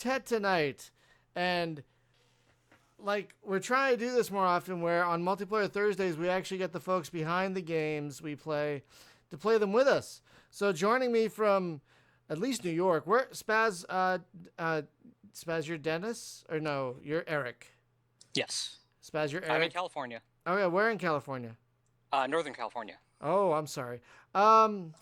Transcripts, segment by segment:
Quintet tonight, and like we're trying to do this more often. Where on multiplayer Thursdays we actually get the folks behind the games we play to play them with us. So joining me from at least New York, where Spaz, Spaz, you're Dennis or no? You're Eric. Yes. Spaz, you're Eric. I'm in California. Oh yeah, where in California? Northern California. Oh, I'm sorry. I'm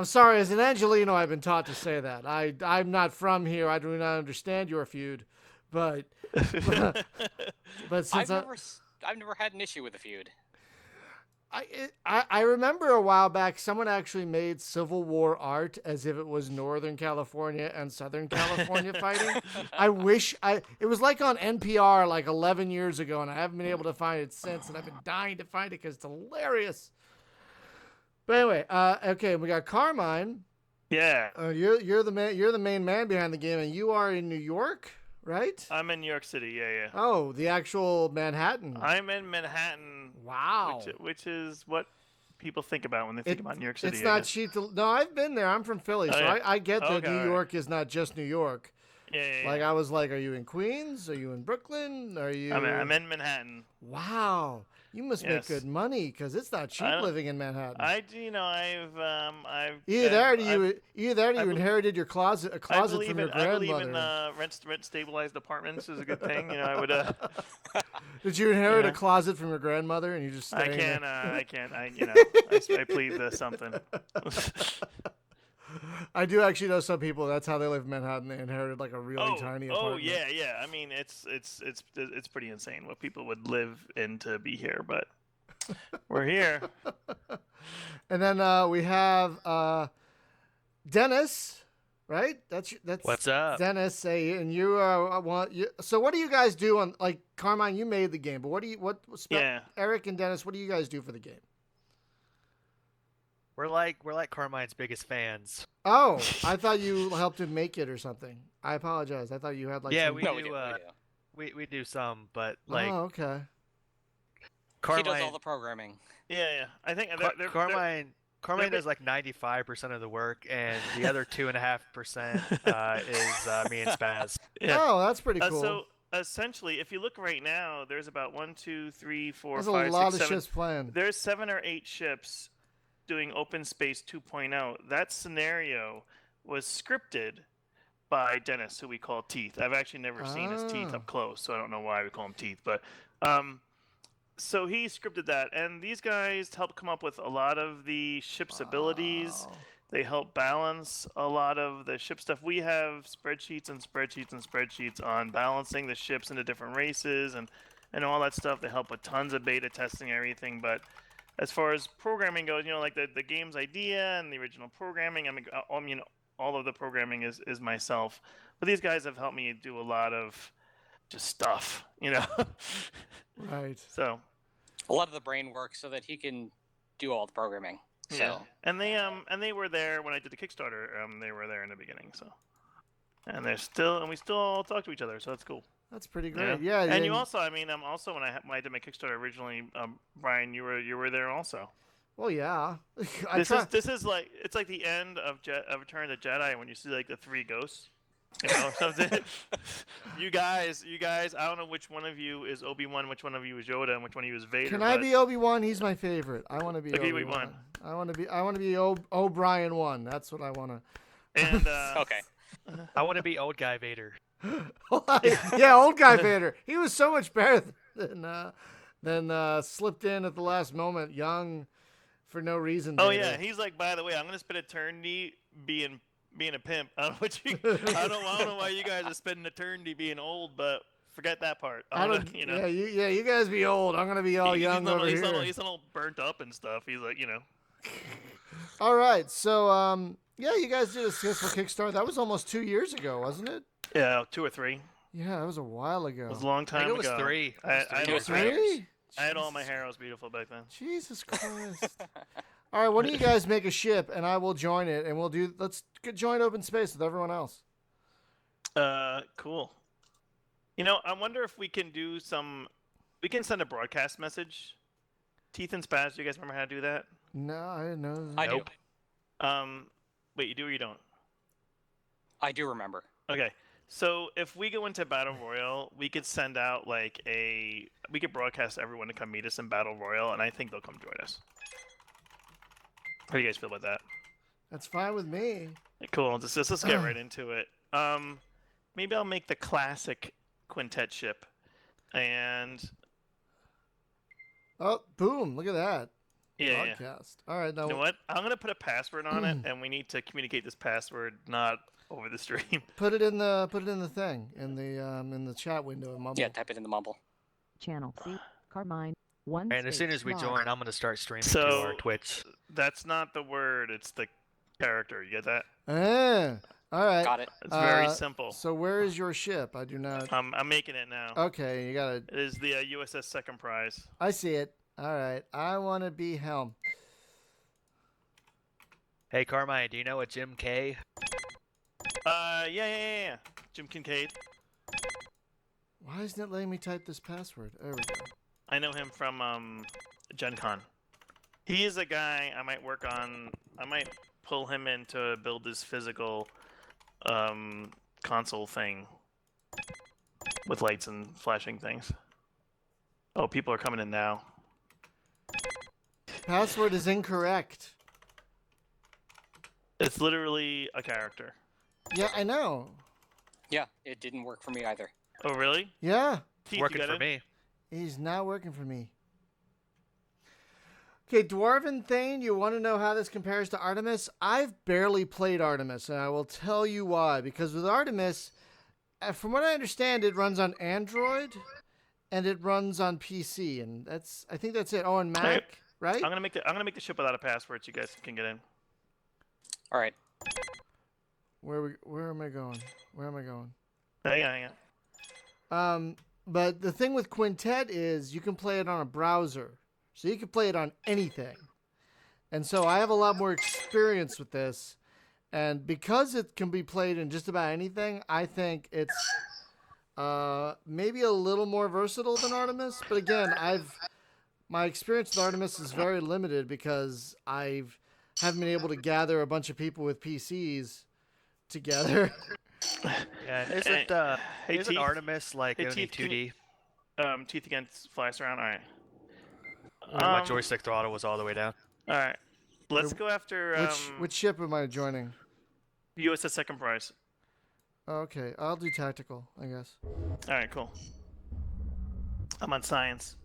sorry. As an Angelino, I've been taught to say that. I'm not from here. I do not understand your feud, but but since I've never had an issue with a feud. I remember a while back someone actually made Civil War art as if it was Northern California and Southern California fighting. I wish it was like on NPR like 11 years ago, and I haven't been able to find it since, and I've been dying to find it because it's hilarious. But anyway, okay, we got Carmine. Yeah. You're the main man behind the game, and you are in New York, right? I'm in New York City. Yeah. Oh, the actual Manhattan. I'm in Manhattan. Wow. Which is what people think about when they think about New York City. It's not cheap to. No, I've been there. I'm from Philly, so yeah. I get that New York right. is not just New York. Yeah. Like I was like, are you in Queens? Are you in Brooklyn? Are you? I'm in Manhattan. Wow. You must make good money because it's not cheap living in Manhattan. I've either you inherited a closet from your grandmother. I believe in rent stabilized apartments is a good thing. I would. Did you inherit a closet from your grandmother and you just? I plead something. I do actually know some people. That's how they live in Manhattan. They inherited like a really tiny apartment. Oh yeah. I mean, it's pretty insane what people would live in to be here, but we're here. And then we have Dennis, right? That's what's up, Dennis. And you so what do you guys do on like Carmine? You made the game, but Eric and Dennis, what do you guys do for the game? We're like Carmine's biggest fans. Oh, I thought you helped him make it or something. I apologize. I thought you had like we do some, but like okay. Carmine, he does all the programming. Yeah. I think Carmine does like 95% of the work, and the other 2.5% is me and Spaz. Yeah. Oh, that's pretty cool. So essentially, if you look right now, there's about 1, 2, 3, 4, there's 5, 6, 7. There's a lot of ships planned. There's 7 or 8 ships doing Open Space 2.0. That scenario was scripted by Dennis, who we call Teeth. I've actually never seen his teeth up close, so I don't know why we call him Teeth. But so he scripted that, and these guys helped come up with a lot of the ship's abilities. They help balance a lot of the ship stuff. We have spreadsheets and spreadsheets and spreadsheets on balancing the ships into different races and all that stuff. They help with tons of beta testing and everything, but as far as programming goes, like the game's idea and the original programming, I mean, all of the programming is myself. But these guys have helped me do a lot of just stuff, Right. So a lot of the brain work so that he can do all the programming. So. Yeah. And they were there when I did the Kickstarter. They were there in the beginning. So, and we still all talk to each other. So that's cool. That's pretty great. Yeah. And you also, when I did my Kickstarter originally, Brian, you were there also. Well, yeah. This is like it's like the end of Return of the Jedi when you see like the 3 ghosts. Something. You guys, I don't know which one of you is Obi-Wan, which one of you is Yoda, and which one of you is Vader. Can I be Obi-Wan? He's my favorite. I want to be Obi-Wan. I want to be O'Brien 1. That's what I want to. And okay. I want to be old guy Vader. Yeah, old guy Vader. He was so much better than slipped in at the last moment, young, for no reason. Oh Vader. yeah, he's like, by the way, I'm gonna spend eternity being a pimp. I don't know why you guys are spending eternity being old, but forget that part. Yeah, you guys be old. I'm gonna be all young over here. He's not all burnt up and stuff. He's like, All right, so yeah, you guys did a successful Kickstarter. That was almost 2 years ago, wasn't it? Yeah, 2 or 3. Yeah, that was a while ago. It was a long time ago. It was 3. I was 3. I had all my hair. I was beautiful back then. Jesus Christ. All right, why don't you guys make a ship, and I will join it, and let's join Open Space with everyone else. Cool. I wonder if we can we can send a broadcast message. Teeth and Spaz, do you guys remember how to do that? No, I didn't know. I do. Wait, you do or you don't? I do remember. Okay. So if we go into Battle Royale, we could send out we could broadcast everyone to come meet us in Battle Royale, and I think they'll come join us. How do you guys feel about that? That's fine with me. Cool. Let's get right into it. Maybe I'll make the classic Quintet ship, and Oh, boom! Look at that. yeah. Broadcast. All right, now You know what? I'm gonna put a password on it, and we need to communicate this password not over the stream. put it in the thing in the chat window in Mumble. Yeah, type it in the mumble. Channel C, Carmine, one. And as soon as we space join, log. I'm gonna start streaming So- to our Twitch. That's not the word; it's the character. You get that? All right. Got it. It's very simple. So where is your ship? I do not. I'm making it now. Okay, you gotta. It is the USS Second Prize. I see it. All right. I want to be Helm. Hey Carmine, do you know a Jim K? Yeah. Jim Kincaid. Why isn't it letting me type this password? There we go. I know him from Gen Con. He is a guy I might work on. I might pull him in to build this physical console thing with lights and flashing things. Oh, people are coming in now. Password is incorrect. It's literally a character. Yeah, I know. Yeah, it didn't work for me either. Oh, really? Yeah, Keith, you Working got for it? me. he's not working for me. Okay, Dwarven Thane, you want to know how this compares to Artemis? I've barely played Artemis, and I will tell you why. Because with Artemis, from what I understand, it runs on Android, and it runs on PC, and I think that's it. Oh, and Mac, right? I'm gonna make the ship without a password so you guys can get in. All right. Where am I going? Where am I going? Hang on. But the thing with Quintet is you can play it on a browser. So you can play it on anything. And so I have a lot more experience with this. And because it can be played in just about anything, I think it's maybe a little more versatile than Artemis. But again, my experience with Artemis is very limited because I haven't been able to gather a bunch of people with PCs together. Yeah, Hey, isn't Teeth. Artemis like Hey, only Teeth, can 2D? Teeth against flies around. All right. My joystick throttle was all the way down. All right. Let's go after Which ship am I joining? USS Second Prize. Okay, I'll do tactical, I guess. All right, cool. I'm on science.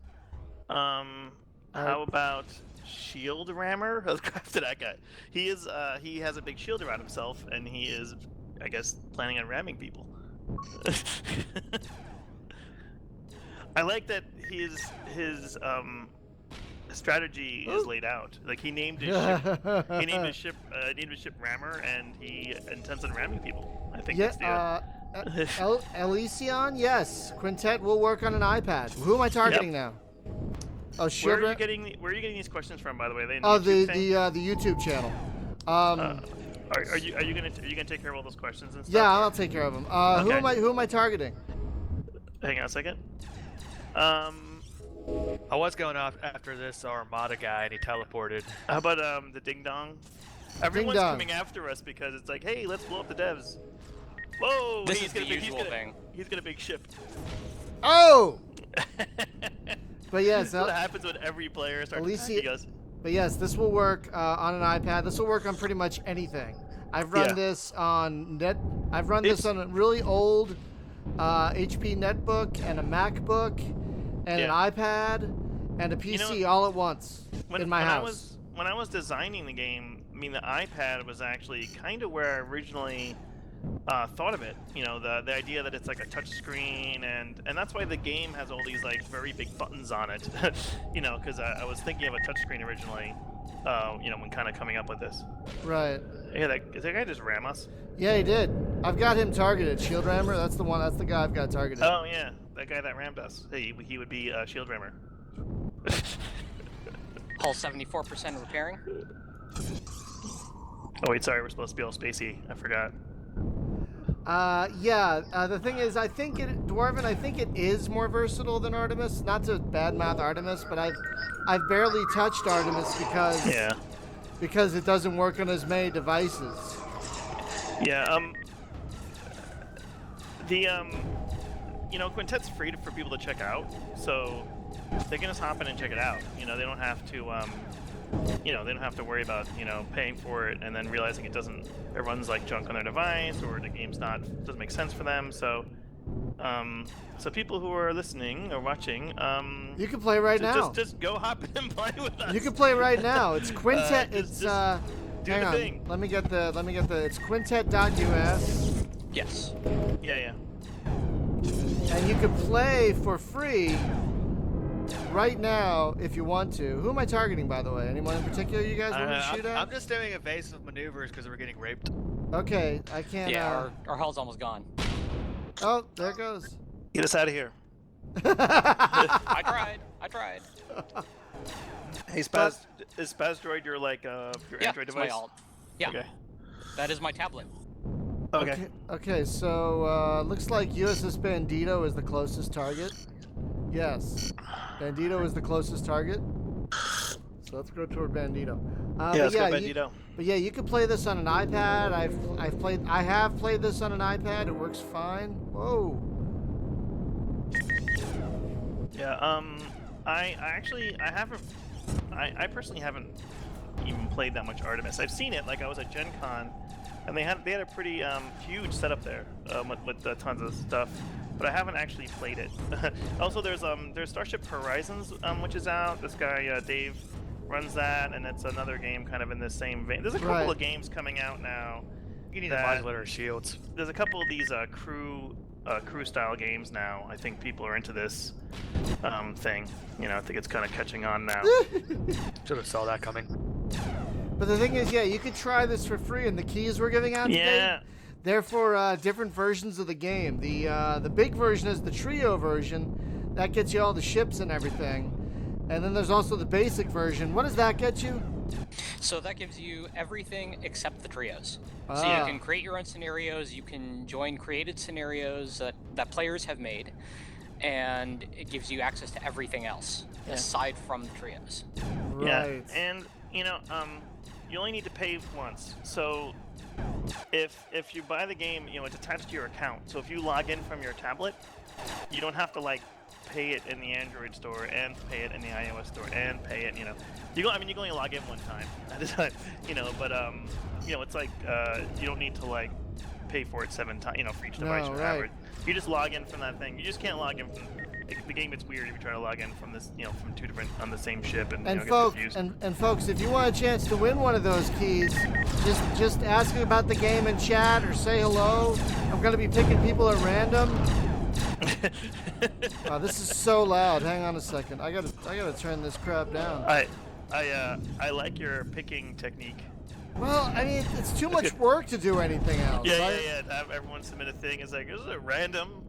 How about shield rammer? Let's go after that guy. He has a big shield around himself, and he is, I guess, planning on ramming people. I like that his strategy is laid out. Like he named his ship. He named his ship Rammer, and he intends on ramming people. I think that's the. Elysion, yes. Quintet will work on an iPad. Who am I targeting now? Oh, Where shield. are you getting these questions from, by the way? They in Oh, YouTube the thing? YouTube channel. Are you gonna take care of all those questions and stuff? Yeah, or- I'll take care of them. Okay. Who am I targeting? Hang on a second. I was going off after this Armada guy, and he teleported. How about the Ding Dong? Everyone's Dong. coming after us because it's like, hey, let's blow up the devs. Whoa! This he's is the got a big, usual thing. He's got a big ship. Oh, but yes, That's what happens when every player starts Alicia- attacking us. but yes, this will work on an iPad. This will work on pretty much anything. I've run Yeah. this on this on a really old HP netbook and a MacBook and an iPad and a PC all at once in my house. When I was designing the game, I mean, the iPad was actually kind of where I originally thought of it. You know, the idea that it's like a touch screen, and that's why the game has all these like very big buttons on it. You know, because I was thinking of a touch screen originally. You know, when kind of coming up with this. Right. Yeah, is that guy just ram us? Yeah, he did. I've got him targeted. Shield Rammer. That's the one. That's the guy I've got targeted. Oh yeah, that guy that rammed us. Hey, he would be shield rammer. Hull 74% repairing. Oh wait, sorry, we're supposed to be all spacey. I forgot. The thing is, I think Dwarven. I think it is more versatile than Artemis. Not to badmouth Artemis, but I've barely touched Artemis because it doesn't work on as many devices. Yeah. Quintet's free for people to check out, so they can just hop in and check it out. They don't have to they don't have to worry about paying for it and then realizing it runs like junk on their device, or the game's doesn't make sense for them. So so people who are listening or watching, you can play right now. Just go hop in and play with us. You can play right now. It's Quintet. Just it's do hang the on. thing. Let me get the. It's quintet.us, Yes. Yeah. and you can play for free right now if you want to. Who am I targeting, by the way? Anyone in particular you guys want me to shoot at? I'm just doing evasive maneuvers because we're getting raped. Okay, I can't. Yeah, our hell's almost gone. Oh, there it goes. Get us out of here. I tried. Hey, Spaz, is Spaz Droid your your Yeah, Android it's my device? alt. Yeah, Okay. That is my tablet. Okay. Okay, so looks like USS Bandito is the closest target. Yes, Bandito is the closest target. So let's go toward Bandito. Let's go Bandito. But yeah, you can play this on an iPad. I have played this on an iPad. It works fine. Whoa. Yeah. I personally haven't even played that much Artemis. I've seen it. Like I was at Gen Con, and they had a pretty huge setup there with tons of stuff. But I haven't actually played it. Also, there's Starship Horizons, which is out. This guy Dave runs that, and it's another game kind of in the same vein. There's a couple of games coming out now. You need a modulator shields. There's a couple of these crew style games now. I think people are into this thing. I think it's kind of catching on now. Should have saw that coming. But the thing is, yeah, you could try this for free, and the keys we're giving out today, Yeah. they're for different versions of the game. The big version is the trio version. That gets you all the ships and everything. And then there's also the basic version. What does that get you? So that gives you everything except the trios. So you can create your own scenarios, you can join created scenarios that players have made, and it gives you access to everything else aside from the trios. Right. Yeah, and you only need to pay once. So if you buy the game, it's attached to your account. So if you log in from your tablet, you don't have to pay it in the Android store and pay it in the iOS store and pay it. You can only log in one time at a time. But it's you don't need to pay for it 7 times. For each device or whatever. Right. You just log in from that thing. You just can't log in from the game. It's weird if you try to log in from this, from 2 different on the same ship and get confused. And folks, if you want a chance to win one of those keys, just ask about the game in chat or say hello. I'm gonna be picking people at random. Wow, this is so loud. Hang on a second. I gotta turn this crap down. I like your picking technique. Well, I mean, it's too much work to do anything else. Yeah. To have everyone submit a thing is is it random?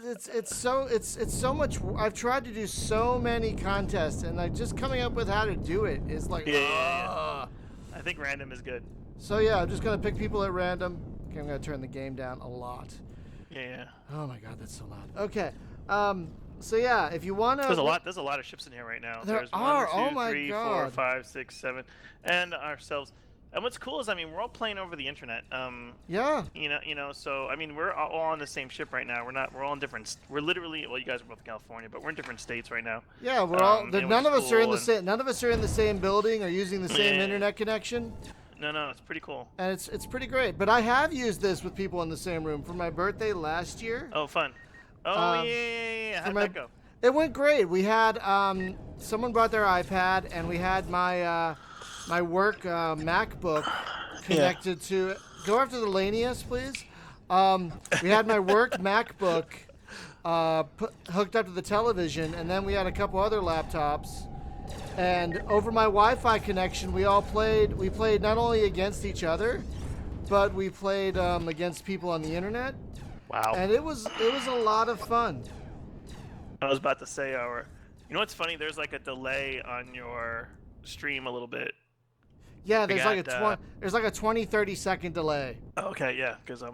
It's so much. I've tried to do so many contests, and just coming up with how to do it is yeah. I think random is good. So yeah, I'm just gonna pick people at random. Okay, I'm gonna turn the game down a lot. Yeah. Oh my god, that's so loud. Okay. So yeah, if you wanna. There's a lot of ships in here right now. There's 1, 2, oh my 3, god. 4, 5, 6, 7, and ourselves. And what's cool is, we're all playing over the internet. Yeah. So we're all on the same ship right now. We're all in different. We're literally. Well, you guys are both in California, but we're in different states right now. Yeah, we're all. None of us are in cool the same. None of us are in the same building or using the same Yeah. internet connection. No, it's pretty cool. And it's pretty great. But I have used this with people in the same room for my birthday last year. Oh, fun. Oh yeah. How'd that go? It went great. We had someone brought their iPad, and we had my my work MacBook connected to. Go after the Lanius, please. We had my work MacBook hooked up to the television, and then we had a couple other laptops. And over my Wi-Fi connection, we played not only against each other, but we played against people on the internet. Wow. And it was a lot of fun. I was about to say You know what's funny? There's a delay on your stream a little bit. Yeah, there's like a 20-30 second delay. Okay, yeah, because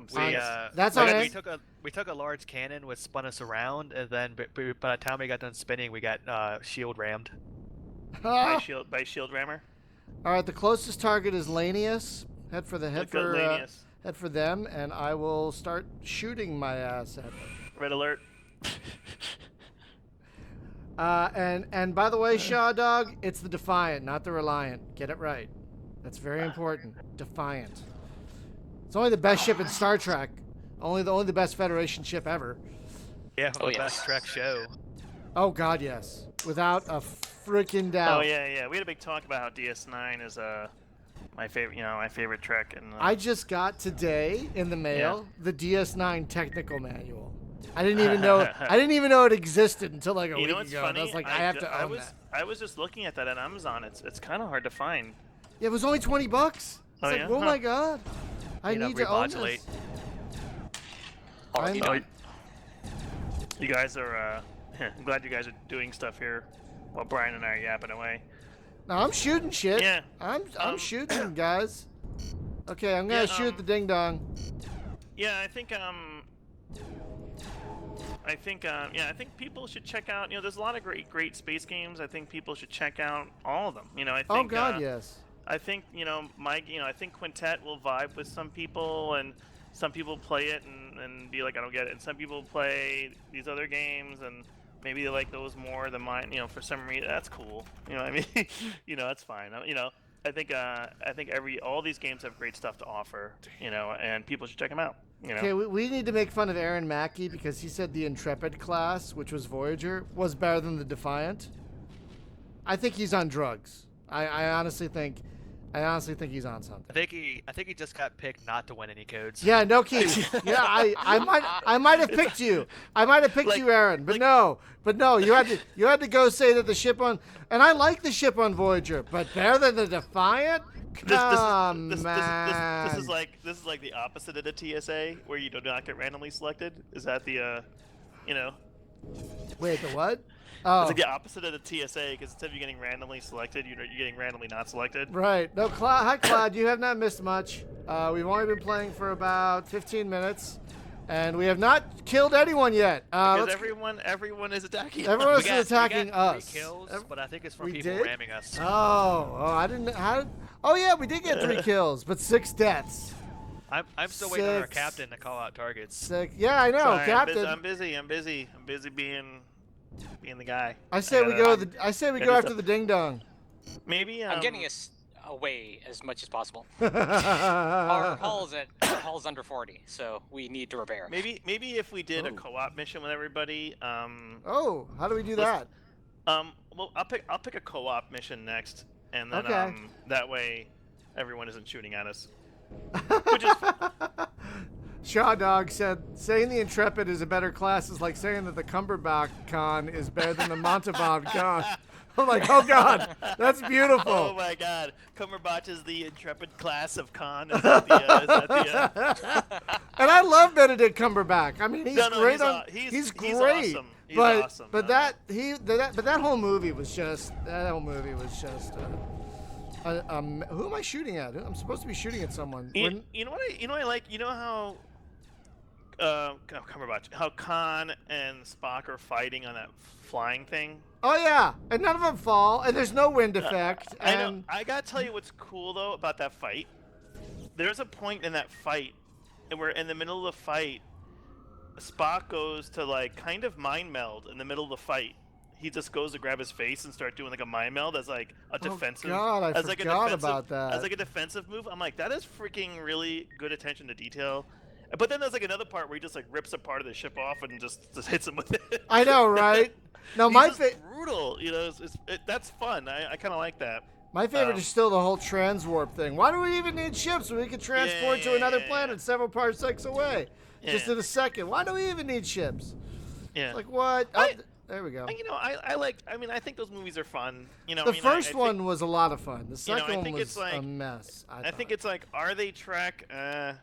That's all right. We took a large cannon, which spun us around, and then by the time we got done spinning, we got shield rammed. by shield rammer. All right, the closest target is Lanius. Head for head for them, and I will start shooting my ass at them. Red alert. And by the way, Shaw Dog, it's the Defiant, not the Reliant. Get it right. That's very important. Defiant. It's only the best ship in Star Trek. Only the best Federation ship ever. Yeah, Oh, the best yes. Trek show. Oh God, yes, without a freaking doubt. Oh yeah. We had a big talk about how DS9 is my favorite, my favorite Trek. And I just got today in the mail the DS9 technical manual. I didn't even know. I didn't even know it existed until like a week you know what's ago. funny? And I was like, I have to own that. I was just looking at that on Amazon. It's kind of hard to find. Yeah, it was only $20. It's Oh, like, yeah? oh Huh. my God, I need to own remodulate. this. Oh, you know, You guys are. I'm glad you guys are doing stuff here, while Brian and I are yapping away. No, I'm shooting shit. Yeah. I'm shooting, guys. Okay, I'm gonna Yeah, shoot the ding dong. Yeah, I think I think people should check out. There's a lot of great space games. I think people should check out all of them. I think. Oh God, yes. I think I think Quintet will vibe with some people, and some people play it and be like, I don't get it, and some people play these other games and maybe they like those more than mine. For some reason that's cool. You know what I mean? That's fine. I think all these games have great stuff to offer. And people should check them out. Okay, we need to make fun of Aaron Mackey because he said the Intrepid class, which was Voyager, was better than the Defiant. I think he's on drugs. I honestly think he's on something. I think he just got picked not to win any codes. Yeah, no key. Yeah, I might have picked you. I might have picked you, Aaron. But no, you had to go say that the ship on, and I like the ship on Voyager, but better than the Defiant. Come This on. is like the opposite of the TSA, where you do not get randomly selected. Is that the Wait, the what? Oh, It's like the opposite of the TSA, because instead of you getting randomly selected, you're getting randomly not selected. right. No, hi, Cloud. You have not missed much. We've only been playing for about 15 minutes, and we have not killed anyone yet. Because let's- everyone is attacking. Everyone's We got attacking 3 us. kills, but I think it's from We people did? ramming us. I didn't. Oh yeah, we did get 3 kills, but 6 deaths. I'm still waiting on our 6. captain to call out targets. 6. Yeah, I know, Sorry, Captain. I'm busy being the guy. I say we go. I say we gotta go do after stuff. the ding dong. Maybe I'm getting us away as much as possible. oh, Our hull's under 40, so we need to repair. maybe if we did a Oh. co-op mission with everybody. how do we do that? Well, I'll pick a co-op mission next, and then Okay. that way everyone isn't shooting at us. Which is Shaw Dog said, saying the Intrepid is a better class is like saying that the Cumberbatch con is better than the Montalban con. I'm like, oh God, that's beautiful. Oh my God, Cumberbatch is the intrepid class of Khan. Is that the, And I love Benedict Cumberbatch. I mean, he's No, great he's on. aw- he's great. awesome. He's but awesome. but that whole movie was just who am I shooting at? I'm supposed to be shooting at someone. you know what I like? You know how Cumberbatch, how Khan and Spock are fighting on that flying thing? Oh yeah, and none of them fall, and there's no wind effect. I know. And I gotta tell you what's cool though about that fight. There's a point in that fight, and we're in the middle of the fight. Spock goes to like kind of mind meld in the middle of the fight. He just goes to grab his face and start doing like a mind meld as like a defensive. God, I as like a forgot defensive, about that. As like a defensive move. I'm like, that is freaking really good attention to detail. But then there's like another part where he just like rips a part of the ship off and just hits him with it. I know, right? No, He's my just brutal. That's fun. I kind of like that. my favorite is still the whole transwarp thing. Why do we even need ships when we can transport to another planet several parsecs away? Just Yeah. in a second. Why do we even need ships? Yeah. Like what? There we go. I think those movies are fun. The first one was a lot of fun. The second I one think was it's like- a mess. I think it's like, are they Trek? Are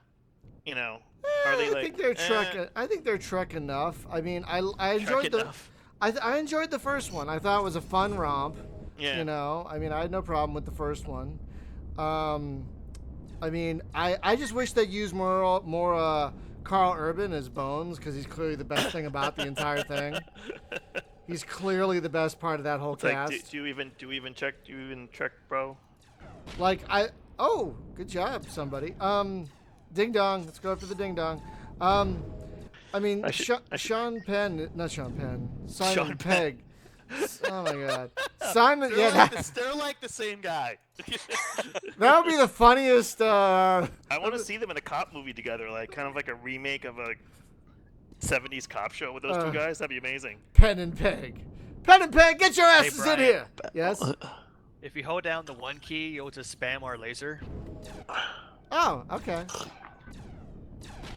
they I like? think they're Trek. I think they're Trek enough. I mean, I enjoyed the. enough. I enjoyed the first one. I thought it was a fun romp. Yeah. You know, I mean, I had no problem with the first one. I mean, I just wish they'd use more Carl Urban as Bones, because he's clearly the best thing about the entire thing. He's clearly the best part of that whole It's like, cast. do you even check, bro? Oh, good job, somebody. Ding dong. Let's go after the ding dong. I mean, Sean Penn, not Sean Penn, Simon Sean Pegg. Oh my God, Simon. They're like the same guy. That would be the funniest. I want to see them in a cop movie together, like kind of like a remake of a 70s cop show with those two guys. That'd be amazing. Penn and Peg. Penn and Peg, get your asses in Brian. here. Yes. If you hold down the 1 key, you'll just spam our laser, Oh, okay.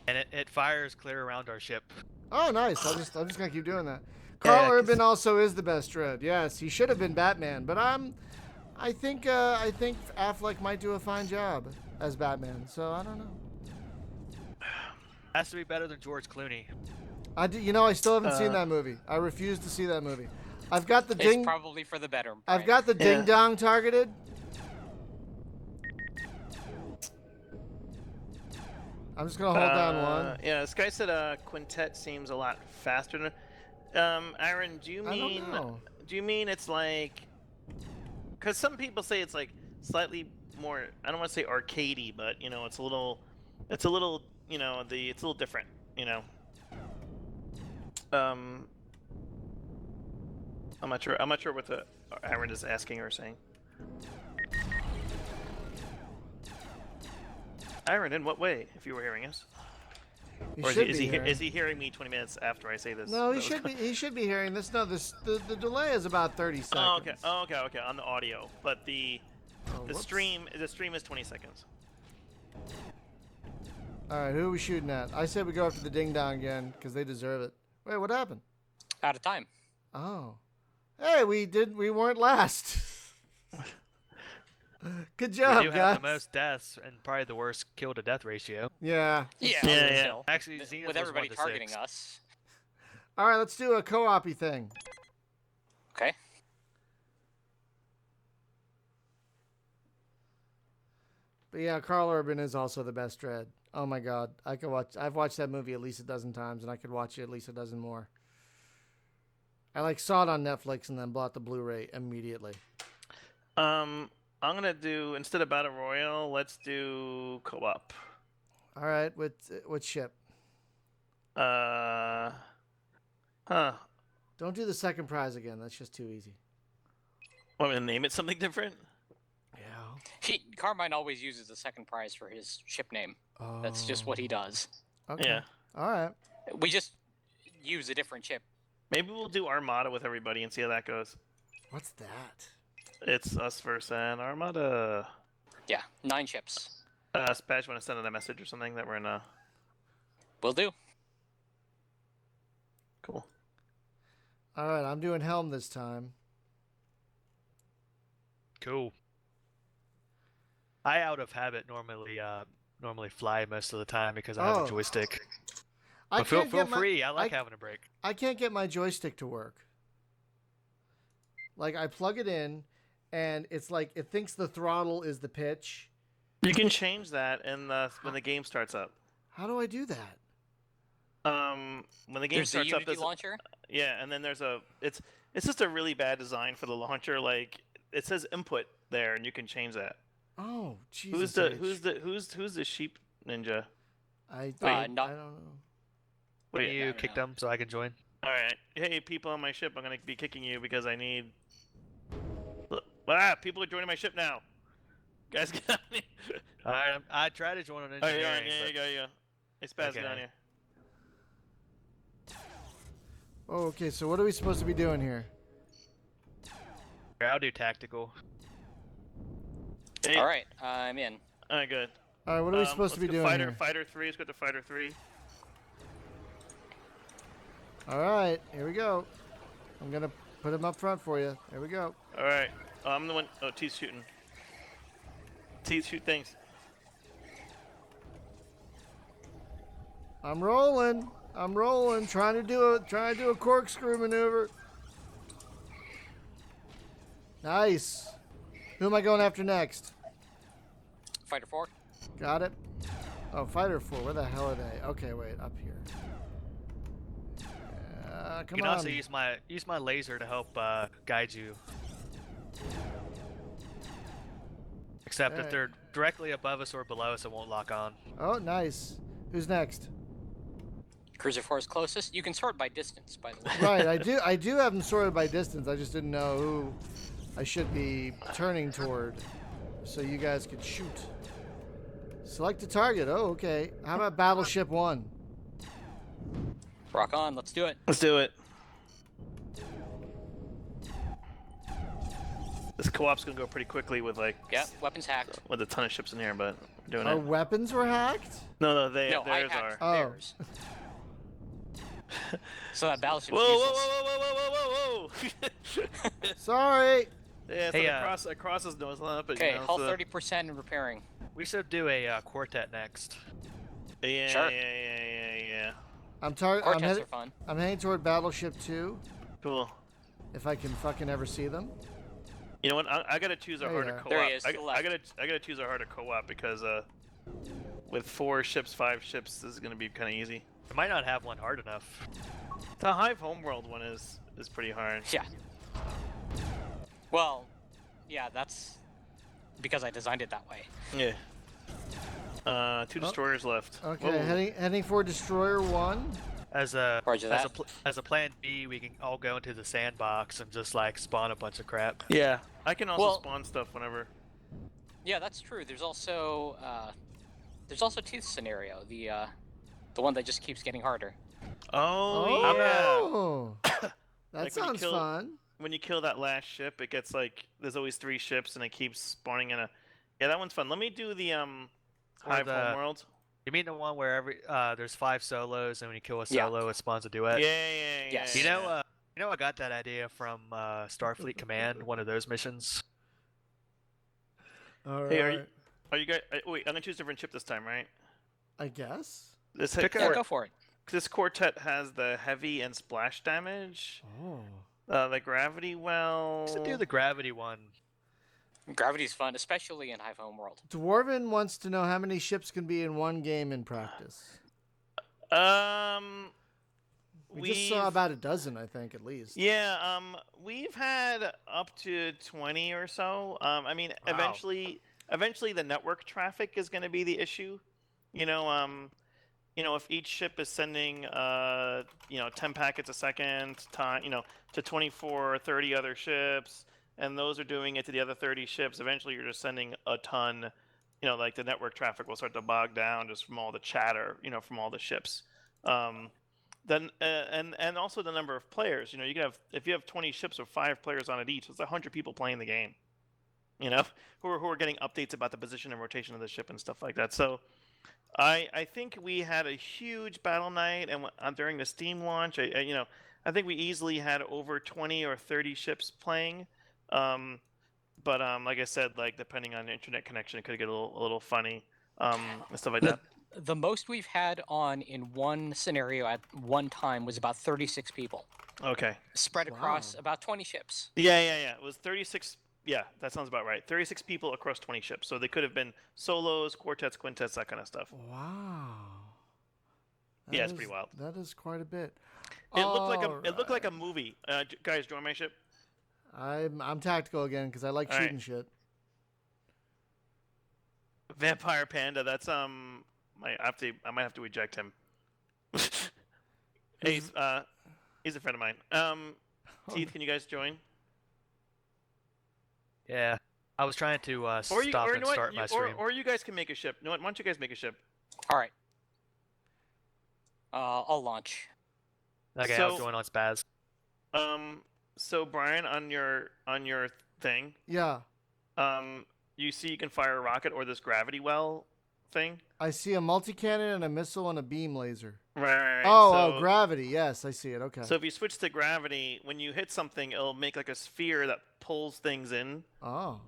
and it fires clear around our ship. Oh, nice. I'm just gonna keep doing that. Carl 'cause- Urban also is the best Dredd. Yes, he should have been Batman, but I think Affleck might do a fine job as Batman. So I don't know. Has to be better than George Clooney. I still haven't seen that movie. I refuse to see that movie. I've got the It's ding. probably for the better. I've Brian. got the ding dong targeted. I'm just gonna hold down one. Yeah, this guy said Quintet seems a lot faster than. Aaron, do you I mean? don't know. Do you mean it's like? Because some people say it's like slightly more. I don't want to say arcadey, but it's a little. It's a little. It's a little different. I'm not sure. I'm not sure what the Aaron is asking or saying. Aaron, in what way? If you were hearing us, or is he hearing me 20 minutes after I say this? No, he should be. He should be hearing this. No, the delay is about 30 seconds. Oh, okay. Oh, okay. On the audio, but the whoops. stream is 20 seconds. All right, who are we shooting at? I said we go after the ding dong again because they deserve it. Wait, what happened? Out of time. Oh, hey, we weren't last. Good job, We do guys. have the most deaths and probably the worst kill to death ratio. Yeah. Yeah. Yeah. Still, Actually, Zenith with was everybody 1 to targeting 6. us. All right, let's do a co-op-y thing. Okay. But yeah, Carl Urban is also the best Dredd. Oh my God, I've watched that movie at least a dozen times, and I could watch it at least a dozen more. I saw it on Netflix and then bought the Blu-ray immediately. I'm gonna do, instead of Battle Royale, let's do co-op. All right, what ship? Huh. Don't do the second prize again. That's just too easy. Want me to name it something different? Yeah. Carmine always uses the second prize for his ship name. That's just what he does. Okay. Yeah. All right. We just use a different ship. Maybe we'll do Armada with everybody and see how that goes. What's that? It's us versus an Armada. Yeah, 9 ships. Spatch, want to send out a message or something that we're in Will do. Cool. All right, I'm doing Helm this time. Cool. I out of habit normally fly most of the time because I have Oh. a joystick. I But feel can't get my- free. I like having a break. I can't get my joystick to work. Like I plug it in, and it's like it thinks the throttle is the pitch. You can change that when the game starts up. How do I do that? When the game There's the starts up, Unity launcher. yeah, and then there's it's just a really bad design for the launcher. Like it says input there, and you can change that. Oh, Jesus. Who's the sheep ninja? I not- don't know. Can Wait, you no, kick no. them so I can join? all right. Hey, people on my ship, I'm gonna be kicking you because I need. Ah, people are joining my ship now. Guys, get on here. Alright, I try to join on Oh, engineering. yeah, you go, you go. Hey, Spaz, get Okay. on here. Oh, okay. So what are we supposed to be doing here? but I'll do tactical. Hey, All right, I'm in. all right, good. All right, what are we supposed to be let's go doing fighter, here? Fighter 3, let's go to Fighter 3. All right, here we go. I'm gonna put him up front for you. There we go. All right. Oh, I'm the one. Oh, T's shooting. T's shoot things. I'm rolling. Trying to do a corkscrew maneuver. Nice. Who am I going after next? Fighter 4. Got it. Oh, Fighter 4. Where the hell are they? Okay, wait. Up here. Come You can on. also use my laser to help guide you. Except Alright. directly above us or below us, it won't lock on. Oh, nice. Who's next? Cruiser Force closest. You can sort by distance, by the way. Right, I do have them sorted by distance. I just didn't know who I should be turning toward, so you guys could shoot. Select a target. Oh, okay. How about Battleship 1? Rock on. Let's do it. Let's do it. This co-op's gonna go pretty quickly with like Yeah, weapons hacked. with a ton of ships in here, but we're doing Our it. weapons were hacked? No, No, I theirs are. hacked Oh. theirs. So that battleship's Whoa, whoa, useless. whoa, whoa, whoa, whoa, whoa, whoa! Sorry. Yeah, so Hey, the cross is nose up. Okay, you know, hull so- 30% and repairing. We should do a quartet next. Yeah, Sure. yeah. Quartets are fun. I'm heading toward Battleship 2, Cool. if I can fucking ever see them. You know what? I gotta choose a There harder you are. co-op. There he is, I, to the I left. gotta choose a harder co-op because with 4 ships, 5 ships, this is gonna be kind of easy. We might not have one hard enough. The Hive Homeworld one is pretty hard. Yeah. Well, yeah, that's because I designed it that way. Yeah. 2 destroyers left. Okay, Whoa. heading for Destroyer 1. As a Roger that. as a plan B, we can all go into the sandbox and just like spawn a bunch of crap. Yeah. I can also Well- spawn stuff whenever. Yeah, that's true. There's also Teeth scenario, the one that just keeps getting harder. Oh, yeah. Oh, that Like when you sounds kill- fun. When you kill that last ship, it gets like there's always 3 ships and it keeps spawning in a. Yeah, that one's fun. Let me do the Hive the- Homeworld. You mean the one where there's 5 solos, and when you kill a Yeah. solo, it spawns a Yeah, duet? yeah. Yes. You know, I got that idea from Starfleet Command, one of those missions. All Hey, right. are you guys? Wait, I'm gonna choose a different ship this time, right? I guess. This Pick Yeah, go for it. This quartet has the heavy and splash damage, Oh. the gravity well. Let's do the gravity one. Gravity's fun, especially in Hive Homeworld. Dwarven wants to know how many ships can be in one game in practice. We just saw we've- about a dozen, I think, at least. Yeah, we've had up to 20 or so. I mean, Wow. eventually the network traffic is going to be the issue. You know, if each ship is sending, 10 packets a second, to 24 or 30 other ships, and those are doing it to the other 30 ships, eventually you're just sending a ton. Like the network traffic will start to bog down just from all the chatter, from all the ships. Then and also the number of players. You can have, if you have 20 ships with 5 players on it each, it's 100 people playing the game. Who are getting updates about the position and rotation of the ship and stuff like that. So, I think we had a huge battle night, and during the Steam launch, I think we easily had over 20 or 30 ships playing. But like I said, like depending on the internet connection, it could get a little funny and stuff like that. The most we've had on in one scenario at one time was about 36 people, Okay. spread across Wow. about 20 ships. Yeah. It was 36. Yeah, that sounds about right. 36 people across 20 ships. So they could have been solos, quartets, quintets, that kind of stuff. Wow. Yeah, it's pretty wild. That is quite a bit. It looked like a movie. Guys, join my ship. I'm tactical again because I like All right. shooting shit. Vampire Panda. That's I might have to eject him. He's a friend of mine. Teeth, can you guys join? Yeah. I was trying to stop and start my stream. Or you guys can make a ship. You know what? Why don't you guys make a ship? All right. I'll launch. Okay, I was going on Spaz. So Brian, on your thing, Yeah. you see you can fire a rocket or this gravity well thing. I see a multi-cannon and a missile and a beam laser. Right. Oh, gravity. Yes, I see it. Okay. So if you switch to gravity, when you hit something, it'll make like a sphere that pulls things in. Oh.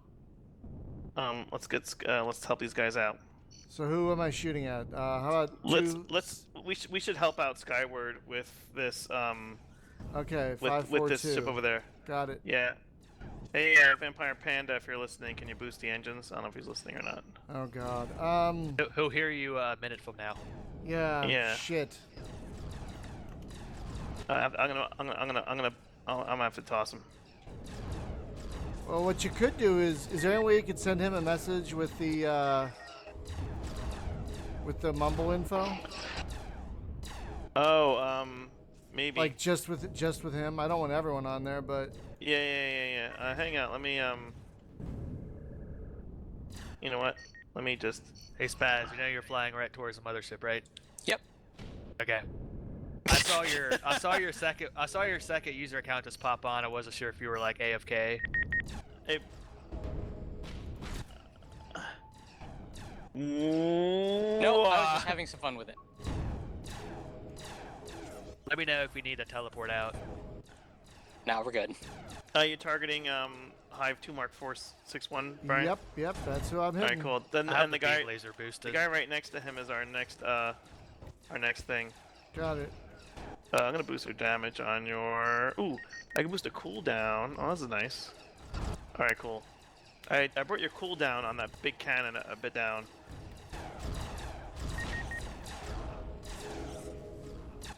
Let's help these guys out. So who am I shooting at? How about We should help out Skyward with this Okay, with 542. this ship over there. Got it. Yeah. Hey, Vampire Panda, if you're listening, can you boost the engines? I don't know if he's listening or not. Oh God. He'll hear you a minute from now. Yeah. Shit. I'm gonna have to toss him. Well, what you could do is there any way you could send him a message with the mumble info? Oh, maybe. Like just with him. I don't want everyone on there, but Yeah. Hang on. Let me You know what? Let me just. Hey Spaz, you know you're flying right towards the mothership, right? Yep. Okay. I saw your second user account just pop on. I wasn't sure if you were like AFK. Hey. No, I was just having some fun with it. Let me know if we need to teleport out. Now we're good. You're targeting Hive 2 Mark 461, Brian? yep, that's who I'm hitting. Alright, cool. Then I have and the beam guy laser boosted. the guy right next to him is our next thing. Got it. I'm gonna boost your damage on your. Ooh, I can boost a cooldown. Oh, this is nice. All right, cool. I brought your cooldown on that big cannon a bit down.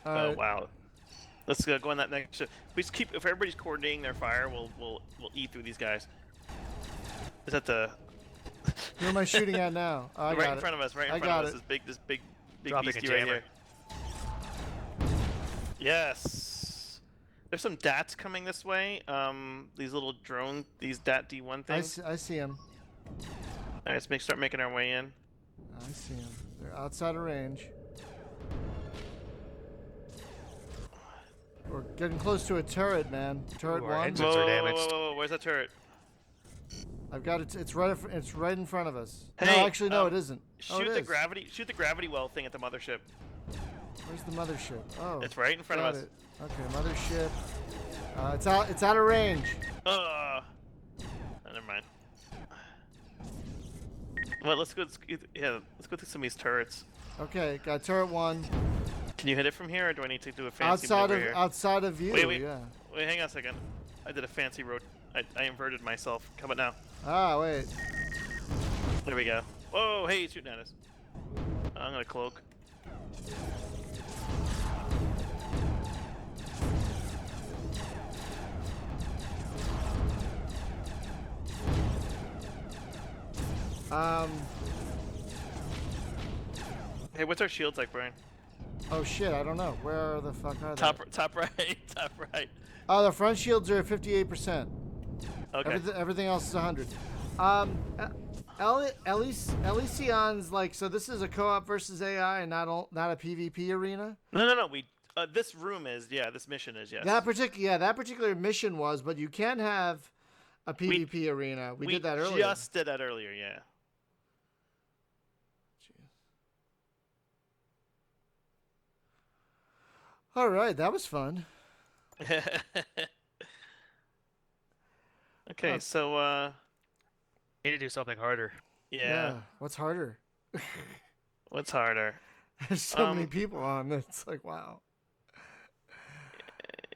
Oh wow. Let's go on that next. We just keep if everybody's coordinating their fire, we'll eat through these guys. Is that the? Who am I shooting at now? Oh, I right got in it. front of us. Right in I front got of us. it. This big Dropping a beastie right jammer. here. Yes. There's some DATs coming this way. These little drone, these DAT D1 things. I see him. Alright, let's start making our way in. I see him. They're outside of range. We're getting close to a turret, man. Turret Ooh, our one. engines are damaged. Whoa, where's that turret? I've got it. It's right in front of us. Hey, no, actually, no, it isn't. Oh, Shoot it the is. gravity well thing at the mothership. Where's the mothership? Oh, It's right in front got of us. it. Okay, mothership. It's out of range. Oh, never mind. Well, let's go through some of these turrets. Okay, got turret one. Can you hit it from here, or do I need to do a fancy maneuver here? Outside of view. Wait, Yeah. Wait, hang on a second. I did a fancy road. I inverted myself. How about now? Ah, wait. There we go. Whoa, hey, he's shooting at us. I'm gonna cloak. Hey, what's our shields like, Brian? Oh shit, I don't know. Where the fuck are they? Top right, top right. Oh, the front shields are 58%. Okay. Everything else is 100. Elysion's like, so this is a co-op versus AI and not a PvP arena? No. We this room is this mission is yes. That particular mission was, but you can have a PvP arena. We did that earlier. We just did that earlier, yeah. All right, that was fun. Okay, so Need to do something harder. yeah. What's harder? What's harder? There's so many people on. It's like, wow.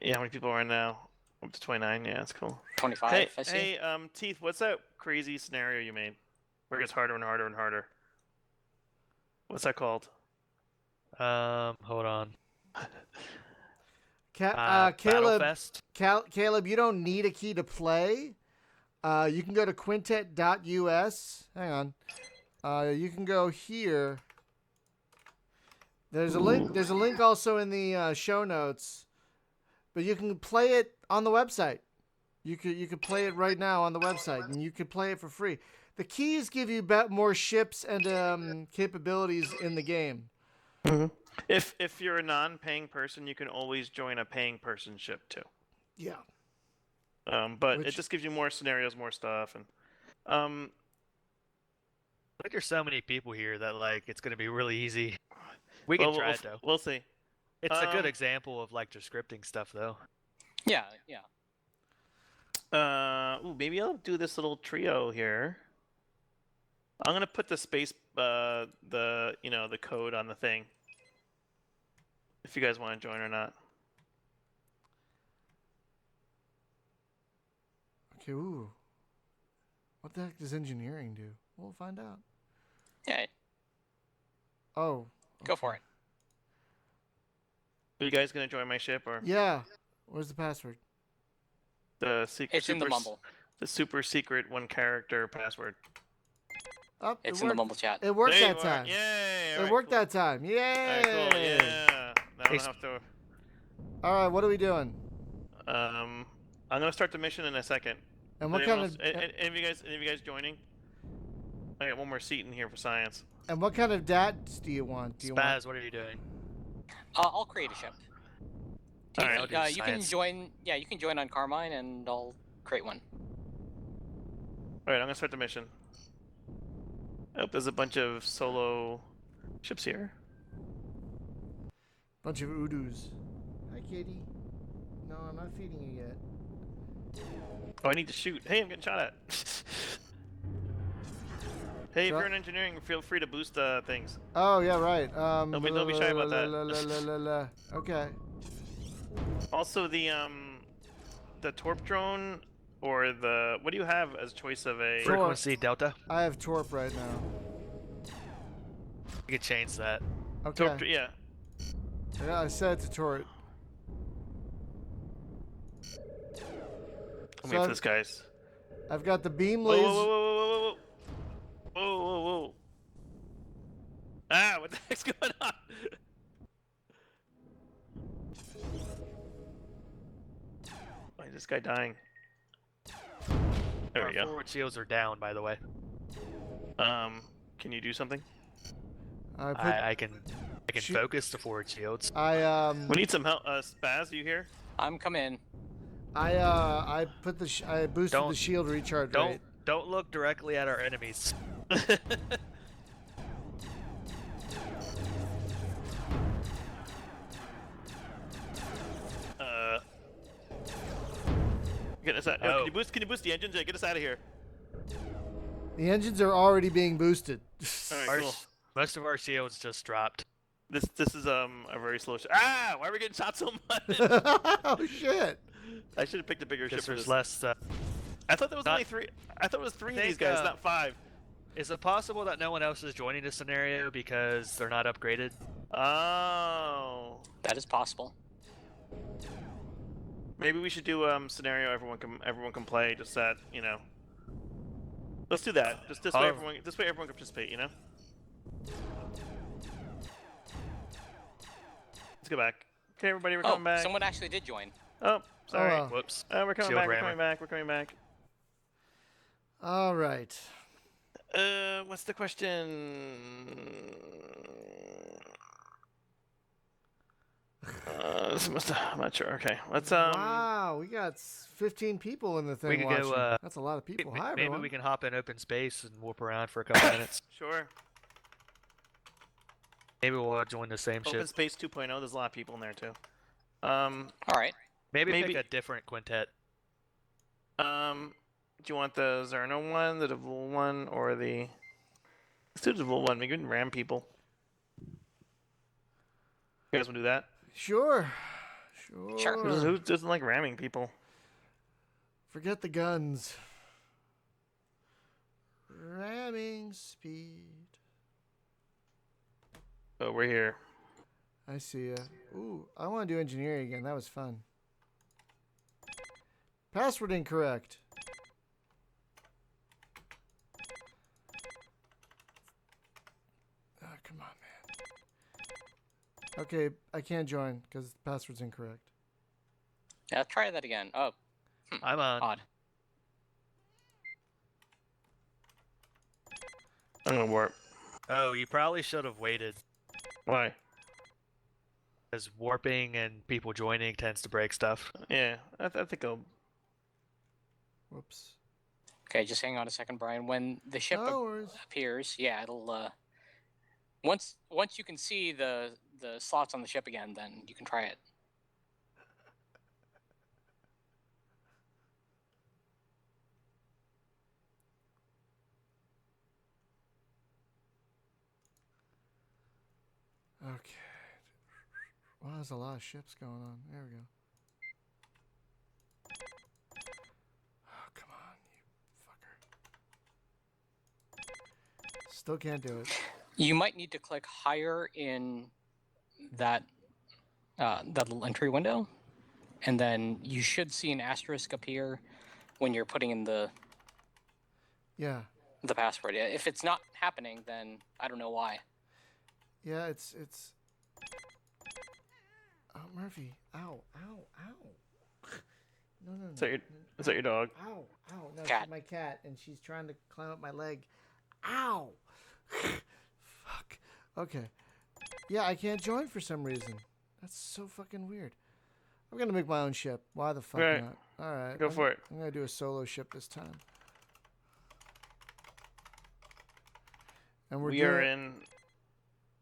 Yeah, how many people are in now? Up to 29. Yeah, that's cool. 25. Hey, I see. hey, Teeth, what's that crazy scenario you made where it gets harder and harder and harder? What's that called? Hold on. Caleb, Battlefest. Caleb, you don't need a key to play. You can go to quintet.us. Hang on. You can go here. There's a link. There's a link also in the show notes, but you can play it on the website. You could play it right now on the website, and you could play it for free. The keys give you more ships and capabilities in the game. Mm-hmm. If you're a non-paying person, you can always join a paying person ship too. Yeah. But it just gives you more scenarios, more stuff, and I think there's so many people here that like it's gonna be really easy. We can try it though. We'll see. It's a good example of like just scripting stuff though. Yeah. Ooh, maybe I'll do this little trio here. I'm gonna put the space, the code on the thing. If you guys want to join or not. Okay. Ooh. What the heck does engineering do? We'll find out. Yeah. Oh. Go for it. Are you guys gonna join my ship or Yeah. Where's the password? the secret? It's in the mumble. the super secret one character password. Oh, It's it in the worked. mumble chat. It worked There that you are. time. Yay! It Alright, worked cool. that time. Yay! Alright, cool. Yeah. Now I Hey, don't have to. All right, what are we doing? I'm gonna start the mission in a second. And what Anyone kind else- of any of you guys joining? I got one more seat in here for science. and what kind of DATs do you want? Do you want? Spaz, what are you doing? I'll create a ship. All right. I'll do You can science. join. Yeah, you can join on Carmine, and I'll create one. All right, I'm gonna start the mission. Oh, there's a bunch of solo ships here. Bunch of Udus. Hi, kitty. No, I'm not feeding you yet. Oh, I need to shoot. Hey, I'm getting shot at. Hey, if Shot? you're in engineering, feel free to boost things. Oh yeah, right. Don't be shy about that. Okay. Also, the torp drone or the what do you have as choice of a? Sure. Frequency Delta. I have Torp right now. You can change that. Okay. Torp, yeah. Yeah, I set it to turret. Let me So for this, guys. I've got the beam Whoa, laser. whoa, whoa, whoa, whoa, whoa, whoa, whoa, whoa, whoa! Ah, what the heck's going on? Why is this guy dying? There Our we go. forward shields are down, by the way. Can you do something? I put. I can Shoot. focus the forward shields. We need some help. Spaz, are you here? I'm coming. I put the. I boosted the Don't- shield recharge Don't rate. don't look directly at our enemies. Get us out. Oh. Can you boost the engines? Yeah, get us out of here. The engines are already being boosted. All right, Our cool. sh- most of our shields just dropped. This is a very slow shot. Ah! Why are we getting shot so much? Oh shit! I should have picked a bigger ship Because for there's this. less. I thought there was not- only three. I thought it was three of think, these guys, not five. Is it possible that no one else is joining this scenario because they're not upgraded? Oh. That is possible. Maybe we should do scenario everyone can play. Just that Let's do that. Just this way Oh. everyone can participate. Let's go back. Okay, everybody, we're Oh, coming back. someone actually did join. Oh, sorry. Oh, Whoops. We're coming Shield back. We're rammer. coming back. We're coming back. All right. What's the question? I'm not sure. Okay, let's Wow, we got 15 people in the thing We could watching. go, That's a lot of people. Hi, Maybe everyone. we can hop in open space and whoop around for a couple minutes. Sure. Maybe we'll join the same Open ship. Space 2.0. There's a lot of people in there too. All right. Maybe maybe- pick a different quintet. Do you want the Zerno one, the Devul one, or the? Let's do the Devul one. We can ram people. You guys want to do that? Sure. Sure. Who doesn't like ramming people? Forget the guns. Ramming speed. Oh, we're here. I see ya. Ooh, I want to do engineering again. That was fun. Password incorrect. Ah, come on, man. Okay, I can't join because the password's incorrect. Yeah, try that again. Oh, I'm on. odd. I'm gonna warp. Oh, you probably should have waited, Why? because warping and people joining tends to break stuff. Yeah, I think I'll. Whoops. Okay, just hang on a second, Brian. When the ship No worries. appears, yeah, it'll. Once you can see the slots on the ship again, then you can try it. Okay. Wow, there's a lot of ships going on. There we go. Oh, come on, you fucker. Still can't do it. You might need to click higher in that that little entry window, and then you should see an asterisk appear when you're putting in the Yeah. password. If it's not happening, then I don't know why. Yeah, it's. Oh, Murphy! Ow! No. Is that your dog? Ow! No, Cat. she's my cat, and she's trying to climb up my leg. Ow! Fuck. Okay. Yeah, I can't join for some reason. That's so fucking weird. I'm gonna make my own ship. Why the fuck Right. not? All right. Go for it. I'm gonna do a solo ship this time. And We are in.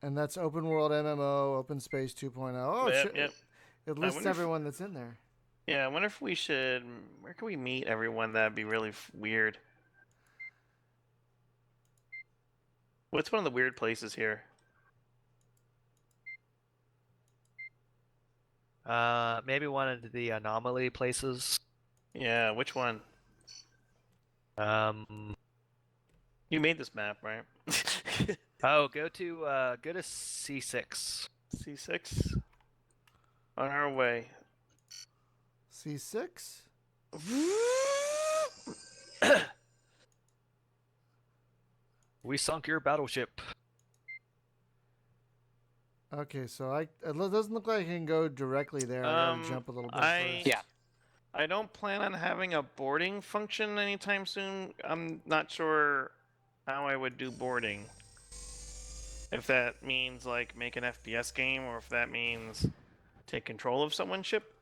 And that's Open World MMO, Open Space 2.0. Oh, Yep, yep. It lists wonder if- everyone that's in there. Yeah, I wonder if we should. Where can we meet everyone? That'd be really weird. What's one of the weird places here? Maybe one of the anomaly places. Yeah, which one? Um, You made this map, right? oh, go to C6. C6. On our way. C6? We sunk your battleship. Okay, so it doesn't look like I can go directly there. I gotta jump a little bit first. Yeah. I don't plan on having a boarding function anytime soon. I'm not sure how I would do boarding. If that means like make an FPS game, or if that means take control of someone's ship.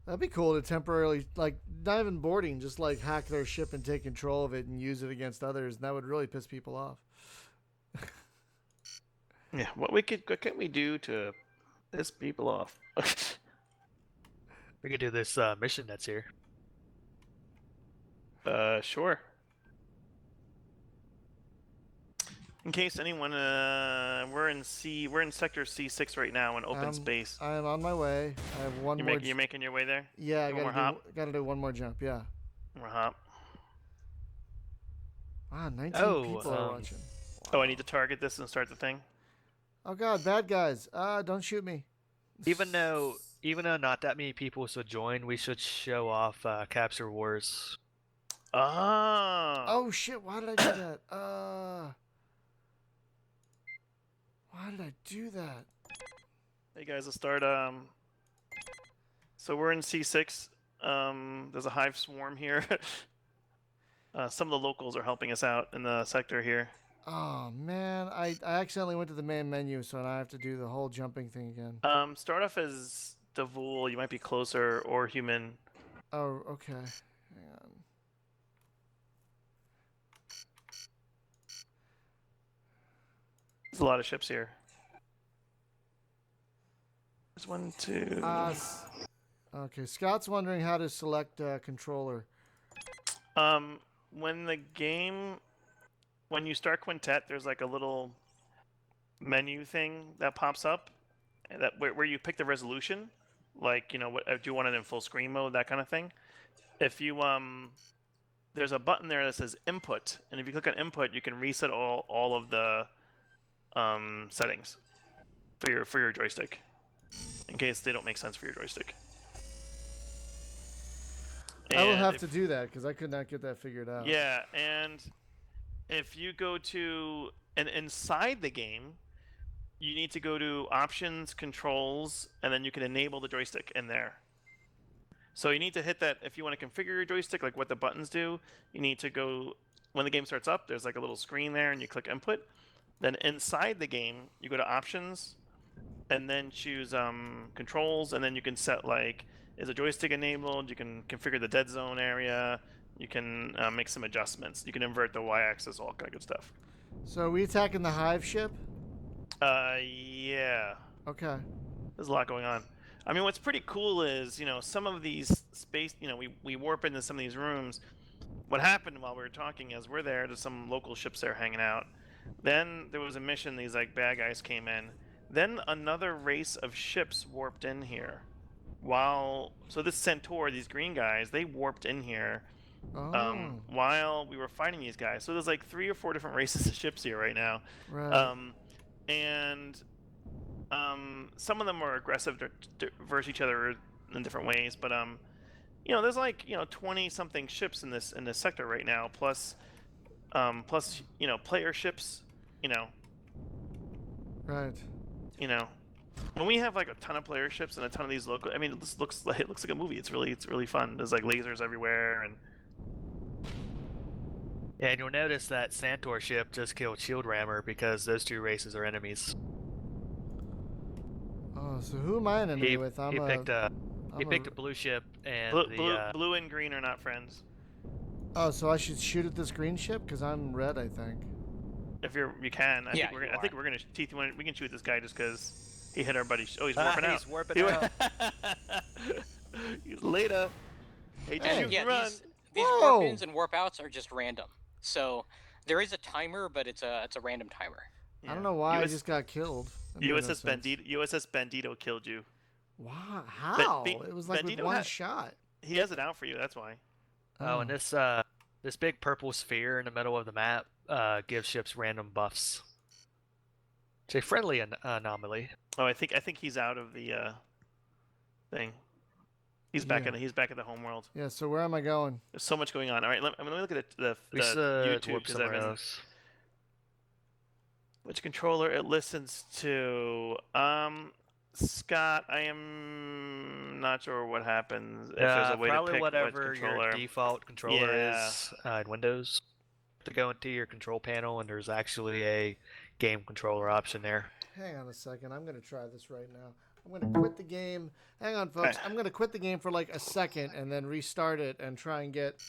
That'd be cool to temporarily, like, not even boarding, just like hack their ship and take control of it and use it against others, and that would really piss people off. Yeah, what can we do to piss people off? We could do this mission that's here. Sure. In case anyone, we're in sector C6 right now in open space. I am on my way. I have one more. You're making your way there? Yeah, One more hop? gotta do one more jump. Yeah. We're hop. Wow, 19 Oh, people are watching. Oh, I need to target this and start the thing. Oh god, bad guys! Don't shoot me. Even though not that many people should join, we should show off Capture Wars. Ah. Oh shit! Why did I do that? Why did I do that? Hey guys, let's start. So we're in C6. There's a hive swarm here. Some of the locals are helping us out in the sector here. Oh man, I accidentally went to the main menu, so now I have to do the whole jumping thing again. Start off as Devul. You might be closer, or human. Oh, okay. Hang on. There's a lot of ships here. There's 1, 2. Okay, Scott's wondering how to select controller. When you start Quintet, there's like a little menu thing that pops up, and where you pick the resolution, like what do you want it in full screen mode, that kind of thing. If you there's a button there that says input, and if you click on input, you can reset all of the settings for your joystick, in case they don't make sense for your joystick. I will have to do that because I could not get that figured out. Yeah, and if you go to inside the game, you need to go to options, controls, and then you can enable the joystick in there. So you need to hit that if you want to configure your joystick, like what the buttons do. You need to go when the game starts up. There's like a little screen there, and you click input. Then inside the game, you go to options, and then choose controls, and then you can set like is a joystick enabled. You can configure the dead zone area. You can make some adjustments. You can invert the y-axis, all kind of good stuff. So are we attacking the hive ship? Yeah. Okay. There's a lot going on. I mean, what's pretty cool is, some of these space, we warp into some of these rooms. What happened while we were talking is we're there, there's some local ships there hanging out. Then there was a mission, these like bad guys came in. Then another race of ships warped in here. So this Centaur, these green guys, they warped in here while we were fighting these guys. So there's like 3 or 4 different races of ships here right now. Right. And some of them are aggressive versus each other, in different ways. But there's like 20 something ships in this sector right now, plus player ships. Right. When we have like a ton of player ships and a ton of these local, I mean, it looks like a movie. It's really fun. There's like lasers everywhere and. Yeah, and you'll notice that Santor ship just killed Shield Rammer because those two races are enemies. Oh, so who am I an enemy with? He picked a blue ship, and blue and green are not friends. Oh, so I should shoot at this green ship because I'm red, I think. If you can, I think we're gonna Teeth. We can shoot this guy just because he hit our buddy. Oh, he's warping out. He's warping out. Later. Hey, run. These warp ins and warp outs are just random. So there is a timer, but it's a random timer. Yeah. I don't know why I just got killed. USS Bandito killed you. Wow, how? It was like Bandito with one shot. He has it out for you. That's why. Oh, and this big purple sphere in the middle of the map gives ships random buffs. It's a friendly anomaly. Oh, I think he's out of the thing. He's back in the home world. Yeah. So where am I going? There's so much going on. All right, let me look at the YouTube because I've been. Which controller it listens to? Scott, I am not sure what happens if there's a way to pick whatever which controller. Your default controller is in Windows. To go into your control panel, and there's actually a game controller option there. Hang on a second. I'm going to try this right now. I'm going to quit the game. Hang on, folks. I'm going to quit the game for like a second and then restart it and try and get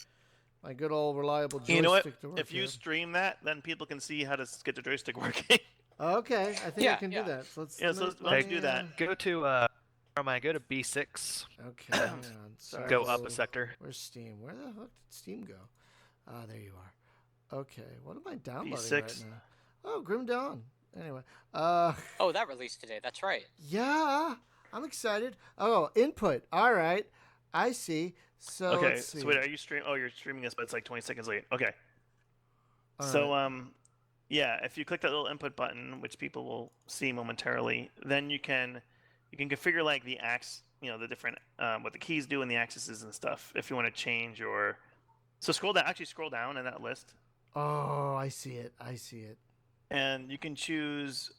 my good old reliable joystick to work. If you stream that, then people can see how to get the joystick working. Okay, I think I can do that. So let's do that. Go to go to B6. Okay, hang on. Sorry. Go up a sector. Where's Steam? Where the heck did Steam go? Ah, there you are. Okay, what am I downloading B6. right now? Oh, Grim Dawn. Anyway, Oh, that released today. That's right. Yeah, I'm excited. Oh, input. All right, I see. So okay, let's see. So wait, are you streaming? Oh, you're streaming this, but it's like 20 seconds late. Okay. All so right. Yeah, if you click that little input button, which people will see momentarily, then you can configure like the the different what the keys do and the axes and stuff. If you want to change your, so scroll down in that list. Oh, I see it. And you can choose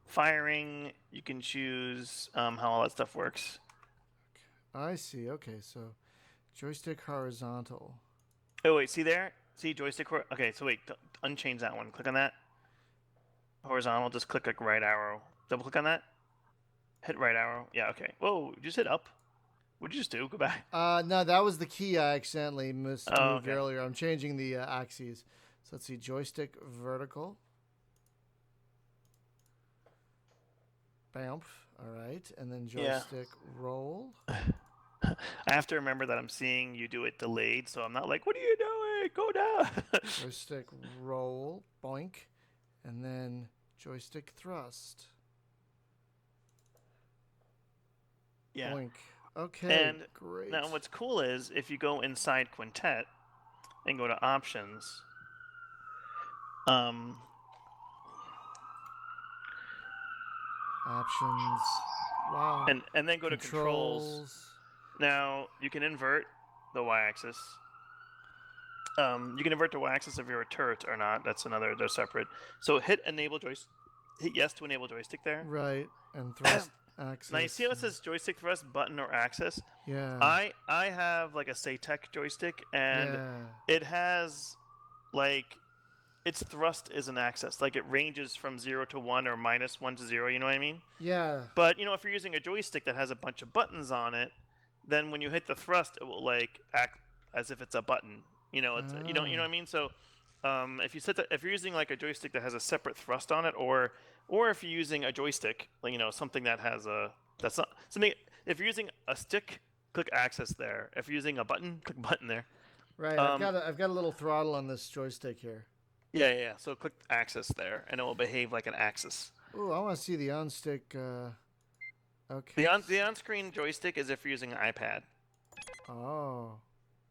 firing. You can choose how all that stuff works. I see. Okay, so joystick horizontal. Oh wait, see there? See joystick. Okay, so wait, unchange that one. Click on that. Horizontal. Just click like right arrow. Double click on that. Hit right arrow. Yeah. Okay. Whoa! Just hit up. What'd you just do? Go back. No, that was the key I accidentally moved okay. earlier. I'm changing the axes. So let's see, joystick vertical. Bamf. All right, and then joystick roll. I have to remember that I'm seeing you do it delayed, so I'm not like, what are you doing? Go down. Joystick roll, boink, and then joystick thrust. Yeah. Boink. Okay, and great. Now what's cool is if you go inside Quintet and go to options, options. Wow. And then go to controls. Now you can invert the y-axis. You can invert the y-axis if you're a turret or not. That's another. They're separate. So hit yes to enable joystick there. Right, and thrust axis. Now you see how it says joystick thrust button or axis? Yeah. I have like a Saytech joystick, and it has like its thrust is an axis. Like it ranges from 0 to 1 or -1 to 0. You know what I mean? Yeah. But if you're using a joystick that has a bunch of buttons on it, then when you hit the thrust, it will like act as if it's a button. You know what I mean? So if you're using like a joystick that has a separate thrust on it, or if you're using a joystick, like, something that has that's not something. If you're using a stick, click axis there. If you're using a button, click button there. Right. I've got a little throttle on this joystick here. Yeah. So click axis there, and it will behave like an axis. Ooh, I want to see the on-stick. Okay. The on-screen joystick is if you're using an iPad. Oh.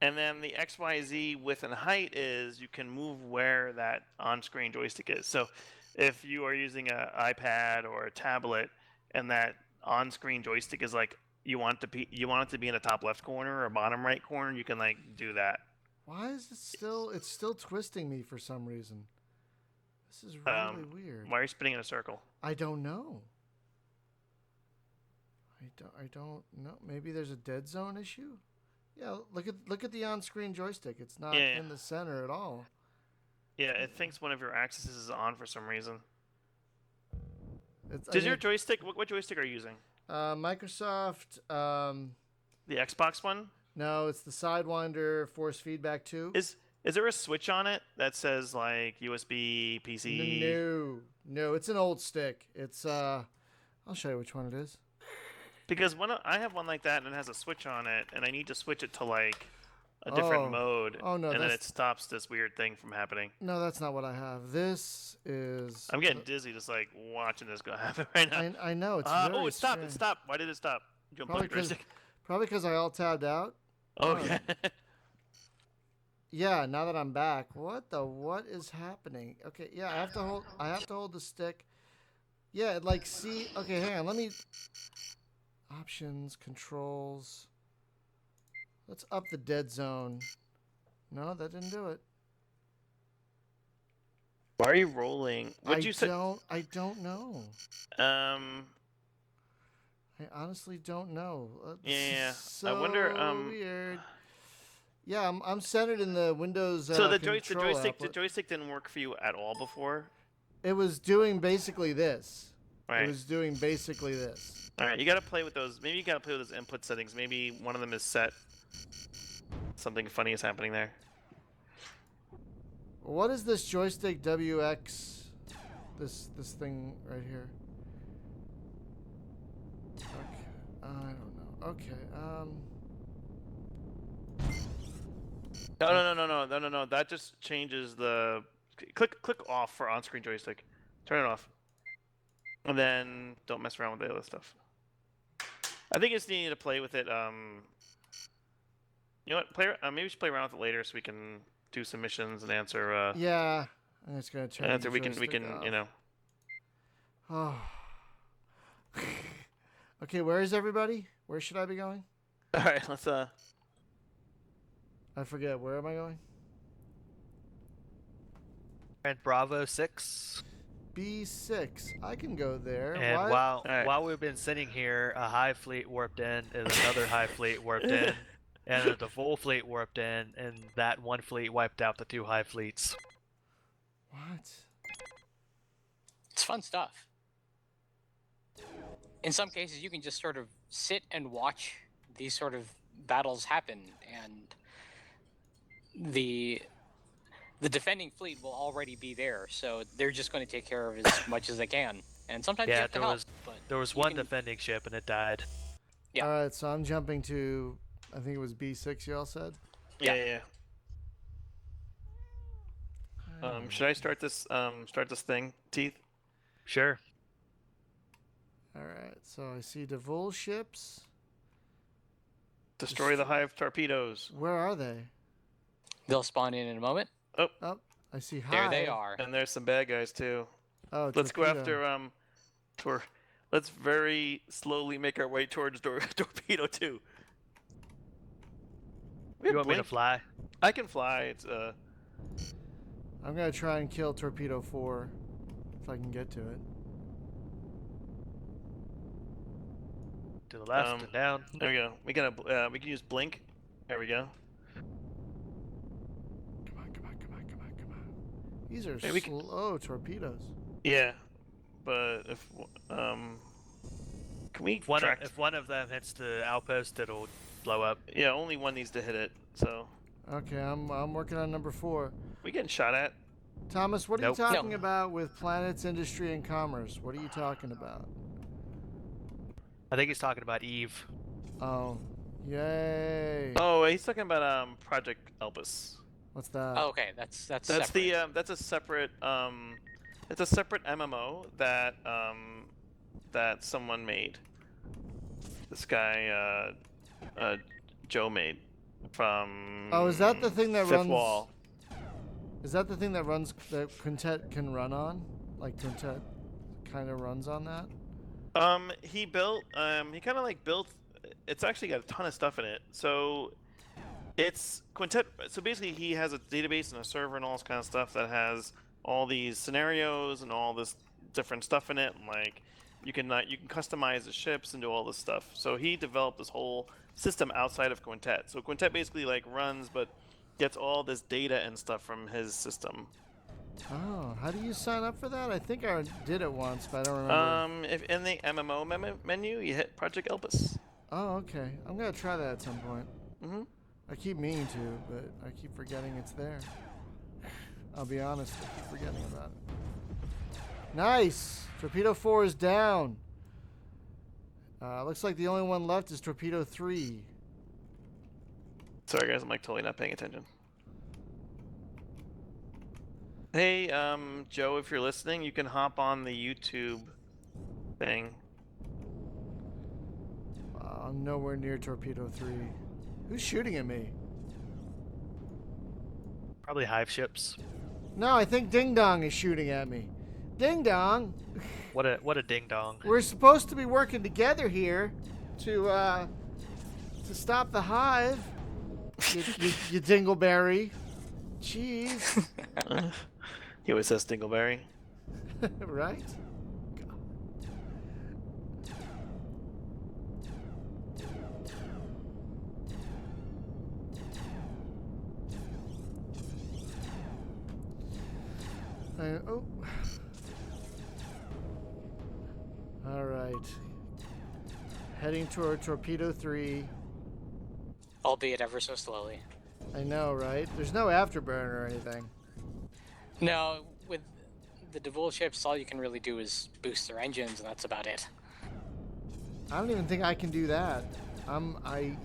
And then the XYZ width and height is you can move where that on-screen joystick is. So if you are using an iPad or a tablet and that on-screen joystick is like you want it to be in the top left corner or bottom right corner, you can like do that. Why is it still? It's still twisting me for some reason. This is really weird. Why are you spinning in a circle? I don't know. I don't know. Maybe there's a dead zone issue. Yeah, look at the on-screen joystick. It's not in the center at all. Yeah, it thinks one of your axes is on for some reason. It's, Does your joystick? What joystick are you using? Microsoft. The Xbox one? No, it's the Sidewinder Force Feedback 2. Is there a switch on it that says like USB, PC? No, it's an old stick. It's I'll show you which one it is. Because I have one like that and it has a switch on it, and I need to switch it to like a different mode. Oh no, and then it stops this weird thing from happening. No, that's not what I have. This is. I'm getting dizzy just like watching this go happen right now. I know it's. Oh, it stopped! It stopped! Why did it stop? Did you unplug the joystick? Probably because I alt tabbed out. Okay. Yeah, now that I'm back, what is happening? Okay, yeah, I have to hold the stick. Yeah, like see. Okay, hang on. Let me. Options, controls. Let's up the dead zone. No, that didn't do it. Why are you rolling? What'd you say? I don't know. I honestly don't know. Yeah. So I wonder. Weird. Yeah, I'm centered in the Windows. So the control joystick didn't work for you at all before. It was doing basically this. Right. It was doing basically this. All right, you gotta play with those. Maybe you gotta play with those input settings. Maybe one of them is set. Something funny is happening there. What is this joystick WX? This thing right here. Okay, I don't know. Okay, No. That just changes the. Click off for on-screen joystick. Turn it off. And then don't mess around with the other stuff. I think it's needing to play with it. You know what? Maybe we should play around with it later so we can do some missions and answer. yeah, I'm just gonna turn. Answer. We can. Off. You know. Oh. Okay, where is everybody? Where should I be going? All right, let's. I forget. Where am I going? And Bravo 6. B6. I can go there. And What? while we've been sitting here, a hive fleet warped in, and another hive fleet warped in, and the full fleet warped in, and that one fleet wiped out the two hive fleets. What? It's fun stuff. In some cases, you can just sort of sit and watch these sort of battles happen, and the defending fleet will already be there, so they're just going to take care of as much as they can. And sometimes you have to help, but there was one defending ship, and it died. Yeah. All right, so I'm jumping to. I think it was B6. You all said. Yeah. Should I start this? Start this thing, Teeth. Sure. All right, so I see Devul ships. Destroy the hive torpedoes. Where are they? They'll spawn in a moment. Oh, I see. There Hive. they are. And there's some bad guys too. Oh, Let's go torpedo. after let's very slowly make our way towards torpedo 2. You want me to fly? I can fly. It's I'm gonna try and kill torpedo 4 if I can get to it. To the left and down. There we go. We can use blink. There we go. Come on. These are Hey, we can- slow torpedoes. Yeah, but if can we track? If one of them hits the outpost, it'll blow up. Yeah, only one needs to hit it. So Okay, I'm working on number 4. we getting shot at. Thomas, what are Nope. you talking No. about with planets, industry, and commerce? What are you talking about? I think he's talking about Eve. Oh, yay! Oh, he's talking about Project Elpis. What's that? Oh, okay, that's That's separate. that's a separate it's a separate MMO that that someone made. This guy Joe made from. Oh, is that the thing that Fifth runs? Wall? Is that the thing that runs that Quintet can run on? Like Quintet kind of runs on that? He built he kind of like built it's actually got a ton of stuff in it. So it's Quintet. So basically, he has a database and a server and all this kind of stuff that has all these scenarios and all this different stuff in it. And like you can customize the ships and do all this stuff. So he developed this whole system outside of Quintet. So Quintet basically like runs, but gets all this data and stuff from his system. Oh, how do you sign up for that? I think I did it once, but I don't remember. If in the MMO menu, you hit Project Elpis. Oh, okay. I'm gonna try that at some point. Mm-hmm. I keep meaning to, but I keep forgetting it's there. I'll be honest, I keep forgetting about it. Nice! Torpedo 4 is down. Looks like the only one left is Torpedo 3. Sorry guys, I'm like totally not paying attention. Hey, Joe, if you're listening, you can hop on the YouTube thing. I'm nowhere near Torpedo 3. Who's shooting at me? Probably hive ships. No, I think Ding Dong is shooting at me. Ding Dong! What a ding dong. We're supposed to be working together here to stop the hive. You dingleberry. Jeez. He always says Dingleberry. Right? Oh. All right. Heading toward Torpedo 3. Albeit ever so slowly. I know, right? There's no afterburn or anything. No, with the Devil ships, all you can really do is boost their engines, and that's about it. I don't even think I can do that. I don't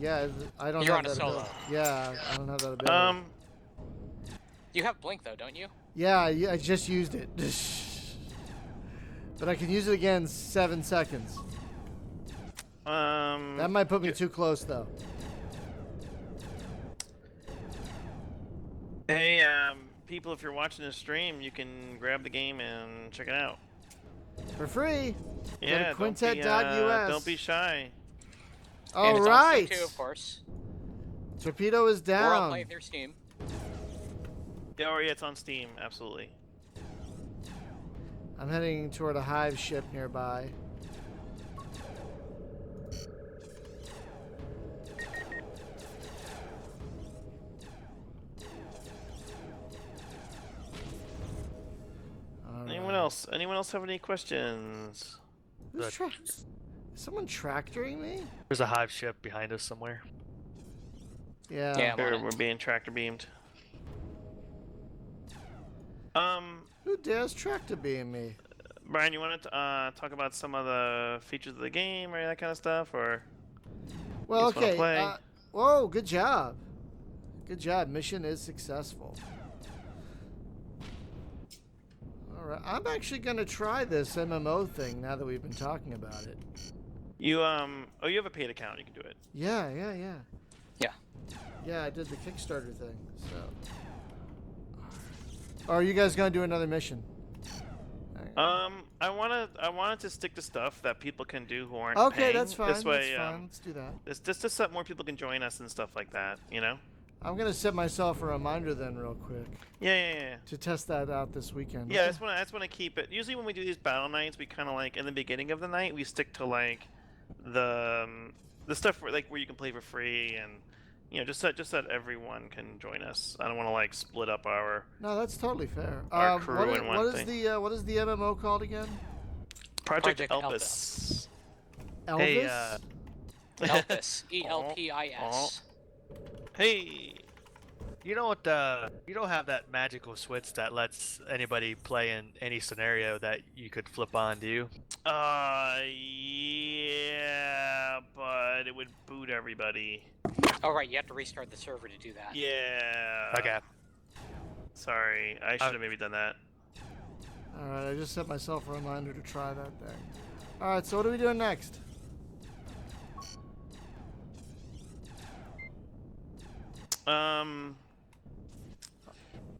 You're have on that a solo. ability. Yeah, I don't have that ability. You have Blink, though, don't you? Yeah, I just used it. But I can use it again in 7 seconds. That might put me too close, though. Hey, people, if you're watching this stream, you can grab the game and check it out. For free. Yeah, Go to quintet.us. don't be shy. All and it's right. on Steam too, of course. Torpedo is Or I'll down. play through Steam. Yeah, it's on Steam, absolutely. I'm heading toward a hive ship nearby. All Anyone right. else? Anyone else have any questions? Who's is someone tractoring me? There's a hive ship behind us somewhere. Yeah. Yeah, I'm on Or it. we're being tractor beamed. Who dares tractor beam me? Brian, you want to talk about some of the features of the game or that kind of stuff, or? Well, just wanna okay. play. Whoa, good job. Good job. Mission is successful. All right. I'm actually going to try this MMO thing now that we've been talking about it. You oh, you have a paid account. You can do it. Yeah. Yeah. Yeah, I did the Kickstarter thing. So. Or are you guys going to do another mission? I wanted to stick to stuff that people can do who aren't Okay, paying. that's fine. This way, that's fine. Let's do that. This just so more people can join us and stuff like that. You know? I'm going to set myself a reminder then real quick Yeah. to test that out this weekend. Yeah, I just want to keep it. Usually when we do these battle nights, we kind of like in the beginning of the night we stick to like the stuff where you can play for free and just so that everyone can join us. I don't want to like split up our. No, that's totally fair. Our crew in one what thing. what is the MMO called again? Project Project Elpis. Elvis? Hey, Elpis. ELPIS. Hey. You don't have that magical switch that lets anybody play in any scenario that you could flip on, do you? Yeah, but it would boot everybody. Oh, right, you have to restart the server to do that. Yeah. Okay. Sorry, I should have maybe done that. All right, I just set myself a reminder to try that thing. All right, so what are we doing next?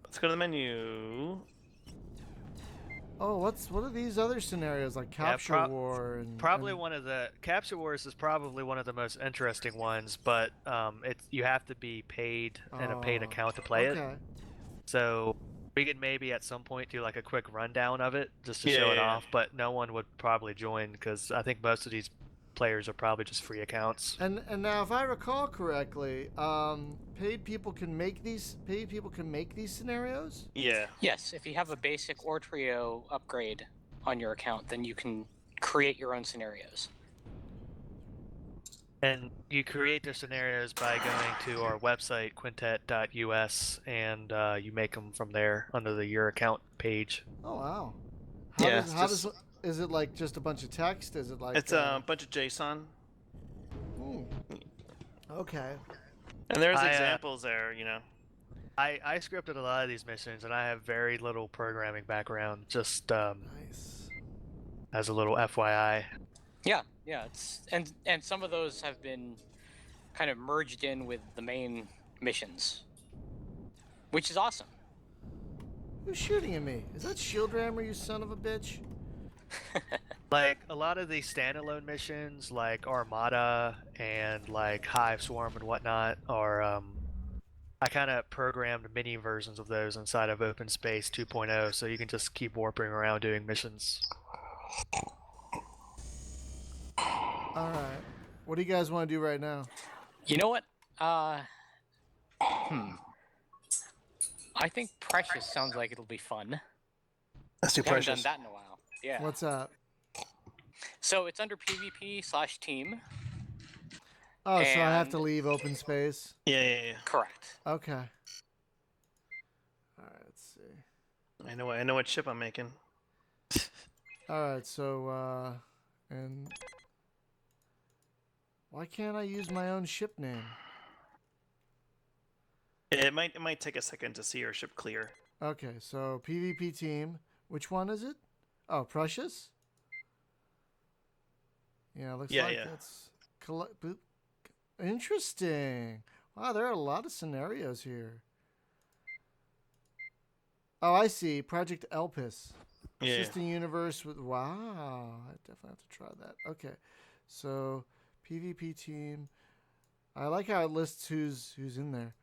Let's go to the menu. Oh, what are these other scenarios like Yeah, Capture War and Probably and- one of the Capture Wars is probably one of the most interesting ones, but it's you have to be paid in a paid Oh, account to play it. okay. So we could maybe at some point do like a quick rundown of it just to Yeah, show it yeah, yeah. off, but no one would probably join because I think most of these players are probably just free accounts. And now, if I recall correctly, paid people can make these scenarios. Yeah. Yes, if you have a basic or trio upgrade on your account, then you can create your own scenarios. And you create the scenarios by going to our website, quintet.us, and you make them from there under the Your Account page. Oh wow. Yeah, Does, it's how just- does is it like just a bunch of text? Is it like It's a bunch of JSON, Okay. and there's I, examples there. You know. I scripted a lot of these missions, and I have very little programming background, just Nice. as a little FYI. Yeah, it's and some of those have been kind of merged in with the main missions, which is awesome. Who's shooting at me? Is that Shield Rammer, you son of a bitch? Like, a lot of these standalone missions, like Armada and, like, Hive Swarm and whatnot, are, I kind of programmed mini versions of those inside of OpenSpace 2.0, so you can just keep warping around doing missions. All right. What do you guys want to do right now? You know what? I think Precious sounds like it'll be fun. Let's do We haven't done Precious. that in a while. Yeah. What's up? So it's under PvP/team. Oh, so I have to And- leave open space. Yeah. Correct. Okay. All right. Let's see. I know what ship I'm making. All right. So and why can't I use my own ship name? It might take a second to see your ship clear. Okay. So PvP team. Which one is it? Oh, Precious. Yeah, looks Yeah, like yeah. it's interesting. Wow, there are a lot of scenarios here. Oh, I see. Project Elpis. Yeah. Just a universe with wow. I definitely have to try that. Okay, so PvP team. I like how it lists who's in there,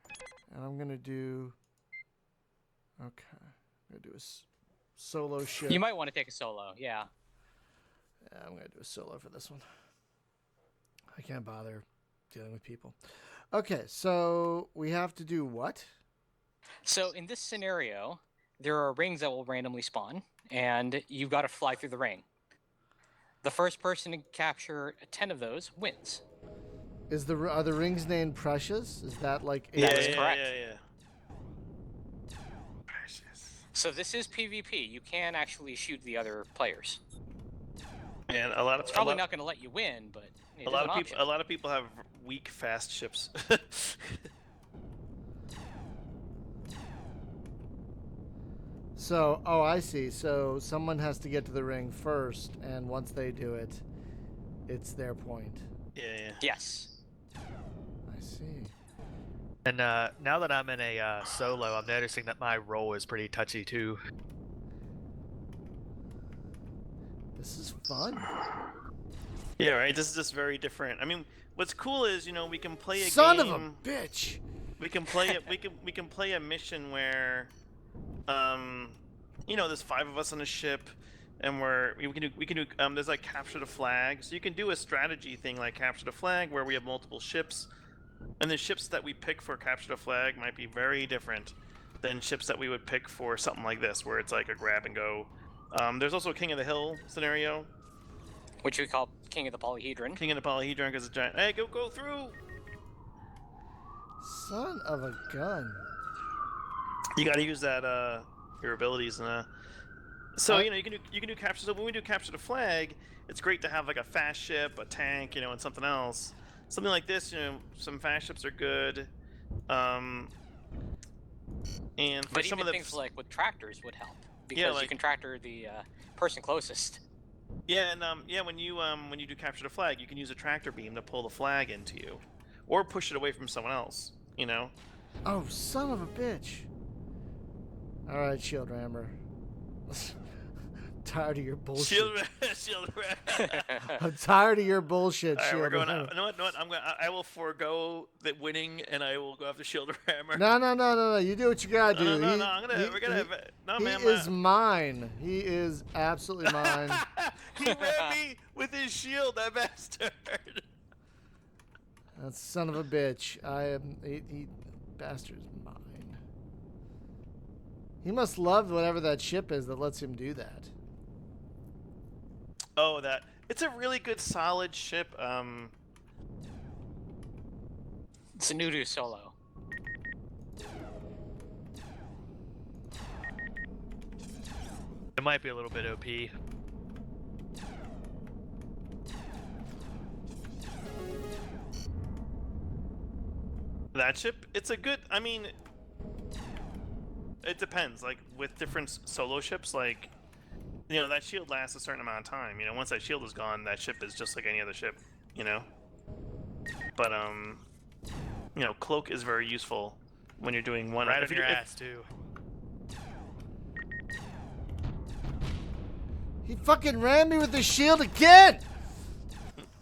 and I'm gonna do. Okay, I'm gonna do a solo ship. You might want to take a solo. Yeah. Yeah, I'm gonna do a solo for this one. I can't bother dealing with people. Okay, so we have to do what? So in this scenario, there are rings that will randomly spawn, and you've got to fly through the ring. The first person to capture 10 of those wins. Are the rings named Precious? Is that like a That is yeah, correct. Yeah. Precious. So this is PvP. You can actually shoot the other players. And a lot of It's probably not going to let you win, but it a is lot an of option. people. A lot of people have weak, fast ships. So, oh, I see. So someone has to get to the ring first, and once they do it, it's their point. Yeah. Yes. I see. And now that I'm in a solo, I'm noticing that my role is pretty touchy too. This is fun. Yeah. Right. This is just very different. I mean, what's cool is we can play a Son game. of a bitch! We can play it. We can play a mission where, there's 5 of us on a ship, and we can do there's like capture the flag. So you can do a strategy thing like capture the flag where we have multiple ships, and the ships that we pick for capture the flag might be very different than ships that we would pick for something like this where it's like a grab and go. There's also a King of the Hill scenario. Which we call King of the Polyhedron. King of the Polyhedron because it's giant. Hey, go through! Son of a gun. You got to use that your abilities and so you can do capture. So when we do capture the flag, it's great to have like a fast ship, a tank, and something else. Something like this, some fast ships are good. And for But some even of the things like with tractors would help because like- you can tractor the person closest. when you do capture the flag, you can use a tractor beam to pull the flag into you, or push it away from someone else. Oh, son of a bitch. Alright, Shield Rammer. Tired of your bullshit. Shield ram. I'm tired of your bullshit. All right, we're Shield going. Ram. You know what? I will forego the winning, and I will go after Shield Rammer. No. You do what you gotta do. No. We're gonna. No, He man. is mine. He is absolutely mine. He ran me with his shield, that bastard. That son of a bitch. He bastard's mine. He must love whatever that ship is that lets him do that. Oh, it's a really good, solid ship. It's a Nudu solo. It might be a little bit OP. That ship, it's a good. I mean, it depends. Like with different solo ships, like that shield lasts a certain amount of time. Once that shield is gone, that ship is just like any other ship. But cloak is very useful when you're doing one. Right on your ass too. He fucking ran me with the shield again.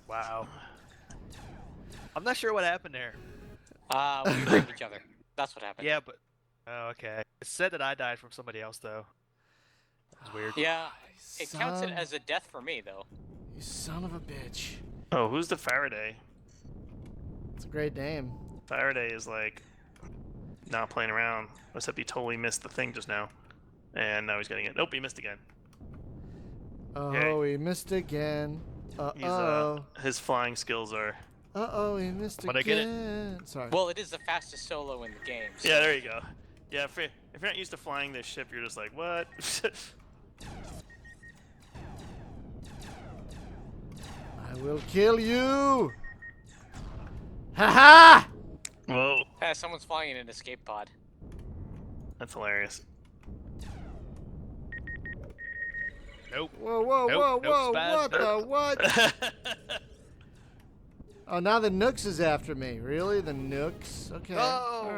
Wow. I'm not sure what happened there. We raped each other. That's what happened. Yeah, but okay. It said that I died from somebody else though. That's weird. Yeah, it counts it as a death for me though. You son of a bitch. Oh, who's the Faraday? It's a great name. Faraday is like not playing around, except he totally missed the thing just now, and now he's getting it. Nope, he missed again. Oh, Okay. he missed again. His flying skills are. He missed But I again. get Sorry. Well, it is the fastest solo in the game. So. Yeah, there you go. Yeah, if you're not used to flying this ship, you're just like, what? I will kill you. Ha ha! Whoa, Someone's flying in an escape pod. that's hilarious. Nope. Whoa, Nope, whoa! Spaz, What the nope. what? Oh, now the Nooks is after me. Really, the Nooks? Okay. Oh.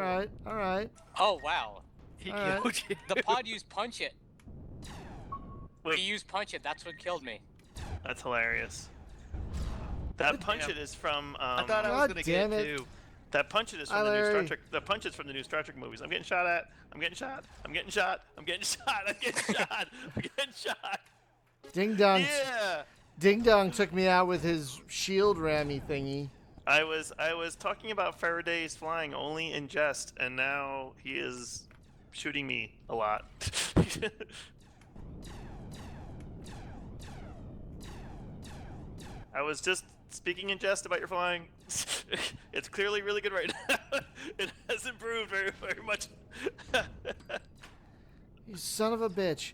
All right. Oh wow, He Alright. killed you. the pod used punch it. Wait. He used punch it. That's what killed me. That's hilarious. That punch it is from. I thought I was God gonna get damn it it. too. That punch it is Hi, from the new Star Larry. Trek. The punch is from the new Star Trek movies. I'm getting shot at. I'm getting shot. I'm getting shot. I'm getting shot. I'm getting shot. I'm getting shot. Ding Dong. Yeah. Ding Dong took me out with his shield rammy thingy. I was talking about Faraday's flying only in jest, and now he is shooting me a lot. I was just speaking in jest about your flying. It's clearly really good right now. It has improved very much. You son of a bitch.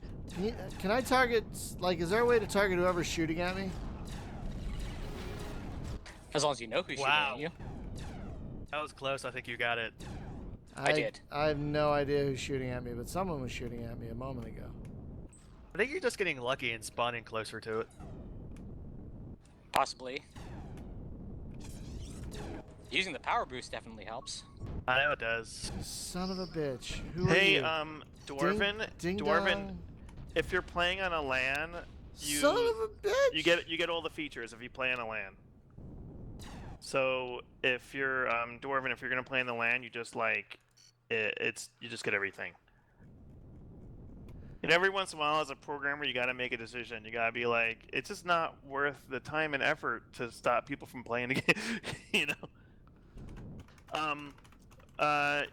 Can I target, like, is there a way to target whoever's shooting at me? As long as you know who's Wow. shooting at you. That was close. I think you got it. I did. I have no idea who's shooting at me, but someone was shooting at me a moment ago. I think you're just getting lucky and spawning closer to it. Possibly. Using the power boost definitely helps. I know it does. You son of a bitch. Who are Hey, you? Dwarven, Ding Dwarven. Dong. If you're playing on a LAN, Son of a bitch. you get all the features if you play on a LAN. So if you're Dwarven, if you're gonna play in the LAN, you just like you just get everything. And every once in a while, as a programmer, you gotta make a decision. You gotta be like, it's just not worth the time and effort to stop people from playing the game. You know.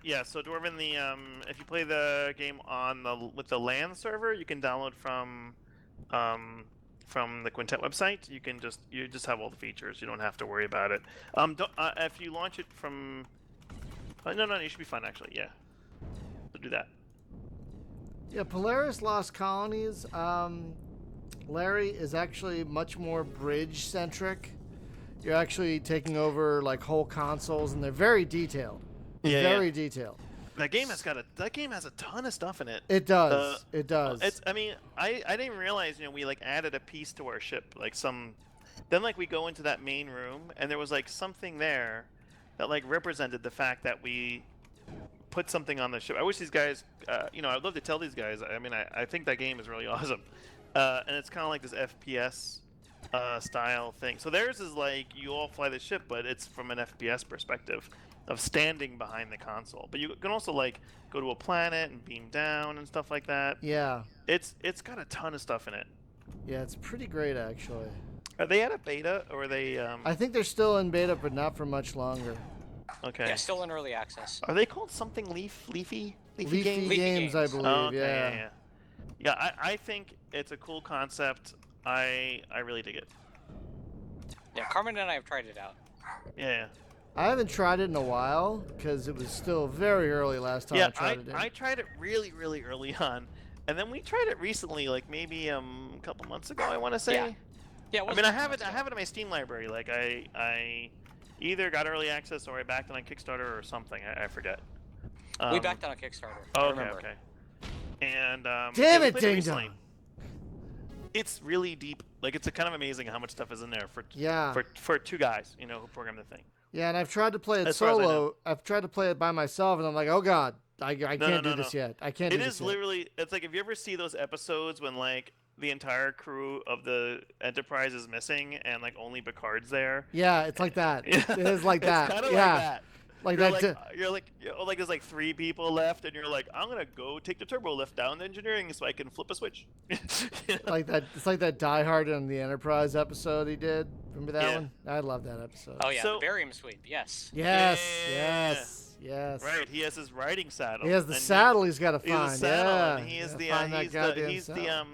Yeah. So Dwarven, if you play the game with the LAN server, you can download from the Quintet website. You just have all the features. You don't have to worry about it. If you launch it from, no, you should be fine actually. Yeah. So do that. Yeah, Polaris Lost Colonies, Larry, is actually much more bridge-centric. You're actually taking over, like, whole consoles, and they're very detailed. Yeah, Very detailed. That game has a ton of stuff in it. It does. It does. I didn't realize, we like added a piece to our ship, like then like we go into that main room and there was like something there that like represented the fact that we put something on the ship. I wish these guys, I'd love to tell these guys. I mean, I think that game is really awesome. and it's kind of like this FPS style thing. So theirs is like you all fly the ship, but it's from an FPS perspective of standing behind the console. But you can also like go to a planet and beam down and stuff like that. Yeah. It's got a ton of stuff in it. Yeah, it's pretty great actually. Are they at a beta or are they? I think they're still in beta, but not for much longer. Okay. Yeah, still in early access. Are they called something leafy Leafy games? Leafy games, I Games. believe. Oh, okay, yeah. Yeah, I think it's a cool concept. I really dig it. Yeah, Carmen and I have tried it out. Yeah. I haven't tried it in a while because it was still very early last time I tried it. I tried it really early on, and then we tried it recently, like maybe a couple months ago. I want to say. Yeah. Yeah. It I wasn't mean, I too have much it. I ago. have it in my Steam library. Like I either got early access or I backed it on Kickstarter or something. I forget. We backed on a Kickstarter. Oh, I okay, remember. okay. And Damn yeah, we it, played Ding recently. Dong. It's really deep. Like it's kind of amazing how much stuff is in there Yeah. for two guys, you know, who program the thing. Yeah, and I've tried to play it As far as I know. solo. I've tried to play it by myself, and I'm like, oh god, I can't no, do this yet. I can't It do is this yet. literally. It's like if you ever see those episodes when like the entire crew of the Enterprise is missing and like only Picard's there. Yeah, it's like that. It is like that. It's kind of yeah. like that. Like You're that. like there's like 3 people left, and you're like, I'm gonna go take the turbo lift down to engineering so I can flip a switch. Like that. It's like that Die Hard on the Enterprise episode he did. Remember that Yeah. one? I love that episode. Oh yeah, So- the barium sweep. Yes. Yes. Yeah. Yes. Right, he has his riding saddle. He has the and saddle he's got to He has find. a saddle, yeah. and he is Gotta the find that he's the goddamn he's the saddle.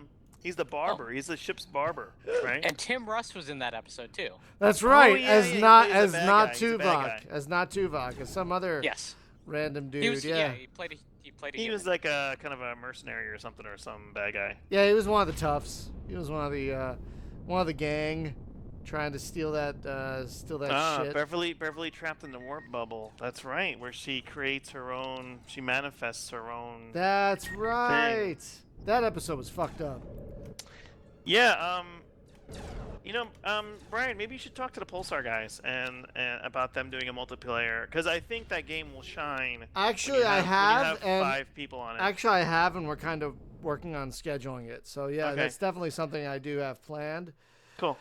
he's the barber. He's the ship's barber, right? And Tim Russ was in that episode too. That's right. yeah, as yeah, he not plays the as bad not guy. He's the bad Tuvok. As not Tuvok. As some other Yes. random dude. He was. yeah. He played. He played. A He human. was like a kind of a mercenary or something, or some bad guy. Yeah, he was one of the toughs. He was one of the gang, trying to steal that shit. Beverly trapped in the warp bubble. That's right, where she creates her own. She manifests her own. That's right. That episode was fucked up. Yeah. Brian, maybe you should talk to the Pulsar guys and about them doing a multiplayer, because I think that game will shine. when Actually, you I when you have, and 5 people on it. actually I have, and we're kind of working on scheduling it. So yeah, Okay. that's definitely something I do have planned. Cool.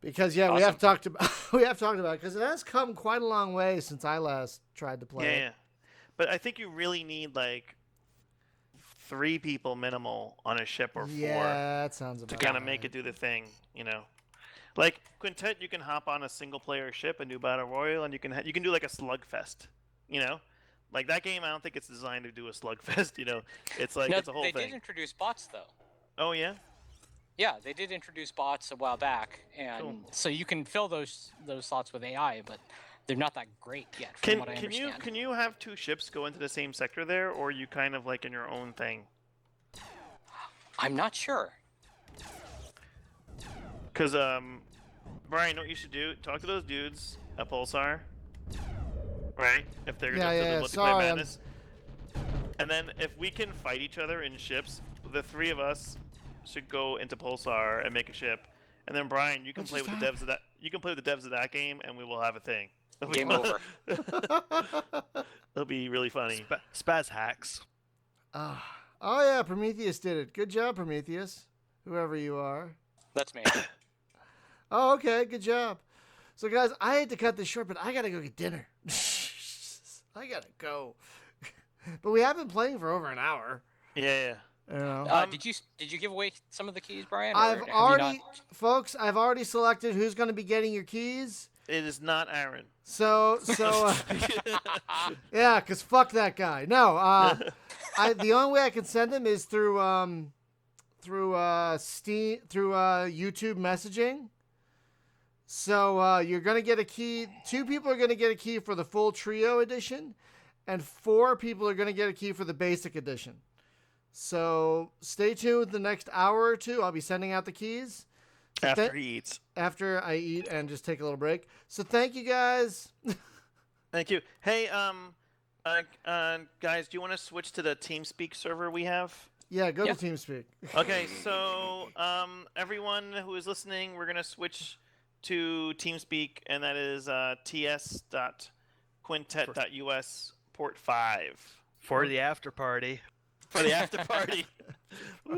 Because we Awesome. have talked about because it has come quite a long way since I last tried to play Yeah, it. yeah. But I think you really need like 3 people minimal on a ship or 4 Yeah, that sounds to about kind of right. make it do the thing, you know. Like Quintet, you can hop on a single player ship and do battle royal, and you can do like a slugfest, you know. Like that game, I don't think it's designed to do a slugfest, you know. It's like No, it's a whole they thing. did introduce bots though. Oh yeah. Yeah, they did introduce bots a while back, and Cool. so you can fill those slots with AI, but they're not that great yet, from what I understand. Can you have 2 ships go into the same sector there, or are you kind of like in your own thing? I'm not sure. Because Brian, what you should do? Talk to those dudes at Pulsar, right? If they're Yeah, up to yeah, the multiplayer sorry, I'm- madness. And then if we can fight each other in ships, the 3 of us should go into Pulsar and make a ship. And then Brian, you can What play just with the devs of that. You can play with the devs of that game, and we will have a thing. Game over. It'll be really funny. Spaz hacks. Oh yeah, Prometheus did it. Good job, Prometheus. Whoever you are. That's me. Oh, okay, good job. So guys, I hate to cut this short, but I gotta go get dinner. I gotta go. But we have been playing for over an hour. Yeah. You know. Did you give away some of the keys, Brian? or I've have you already, not? folks. I've already selected who's going to be getting your keys. It is not Aaron. So yeah, cause fuck that guy. No, the only way I can send him is through Steam, through YouTube messaging. So you're gonna get a key. 2 people are gonna get a key for the full trio edition, and 4 people are gonna get a key for the basic edition. So stay tuned the next hour or 2. I'll be sending out the keys. After he eats. After I eat and just take a little break. So thank you guys. Thank you. Hey, guys, do you want to switch to the TeamSpeak server we have? Yeah, go Yeah. to TeamSpeak. Okay, so everyone who is listening, we're gonna switch to TeamSpeak, and that is ts.quintet.us port 5 For the after party. for the after party. Woo,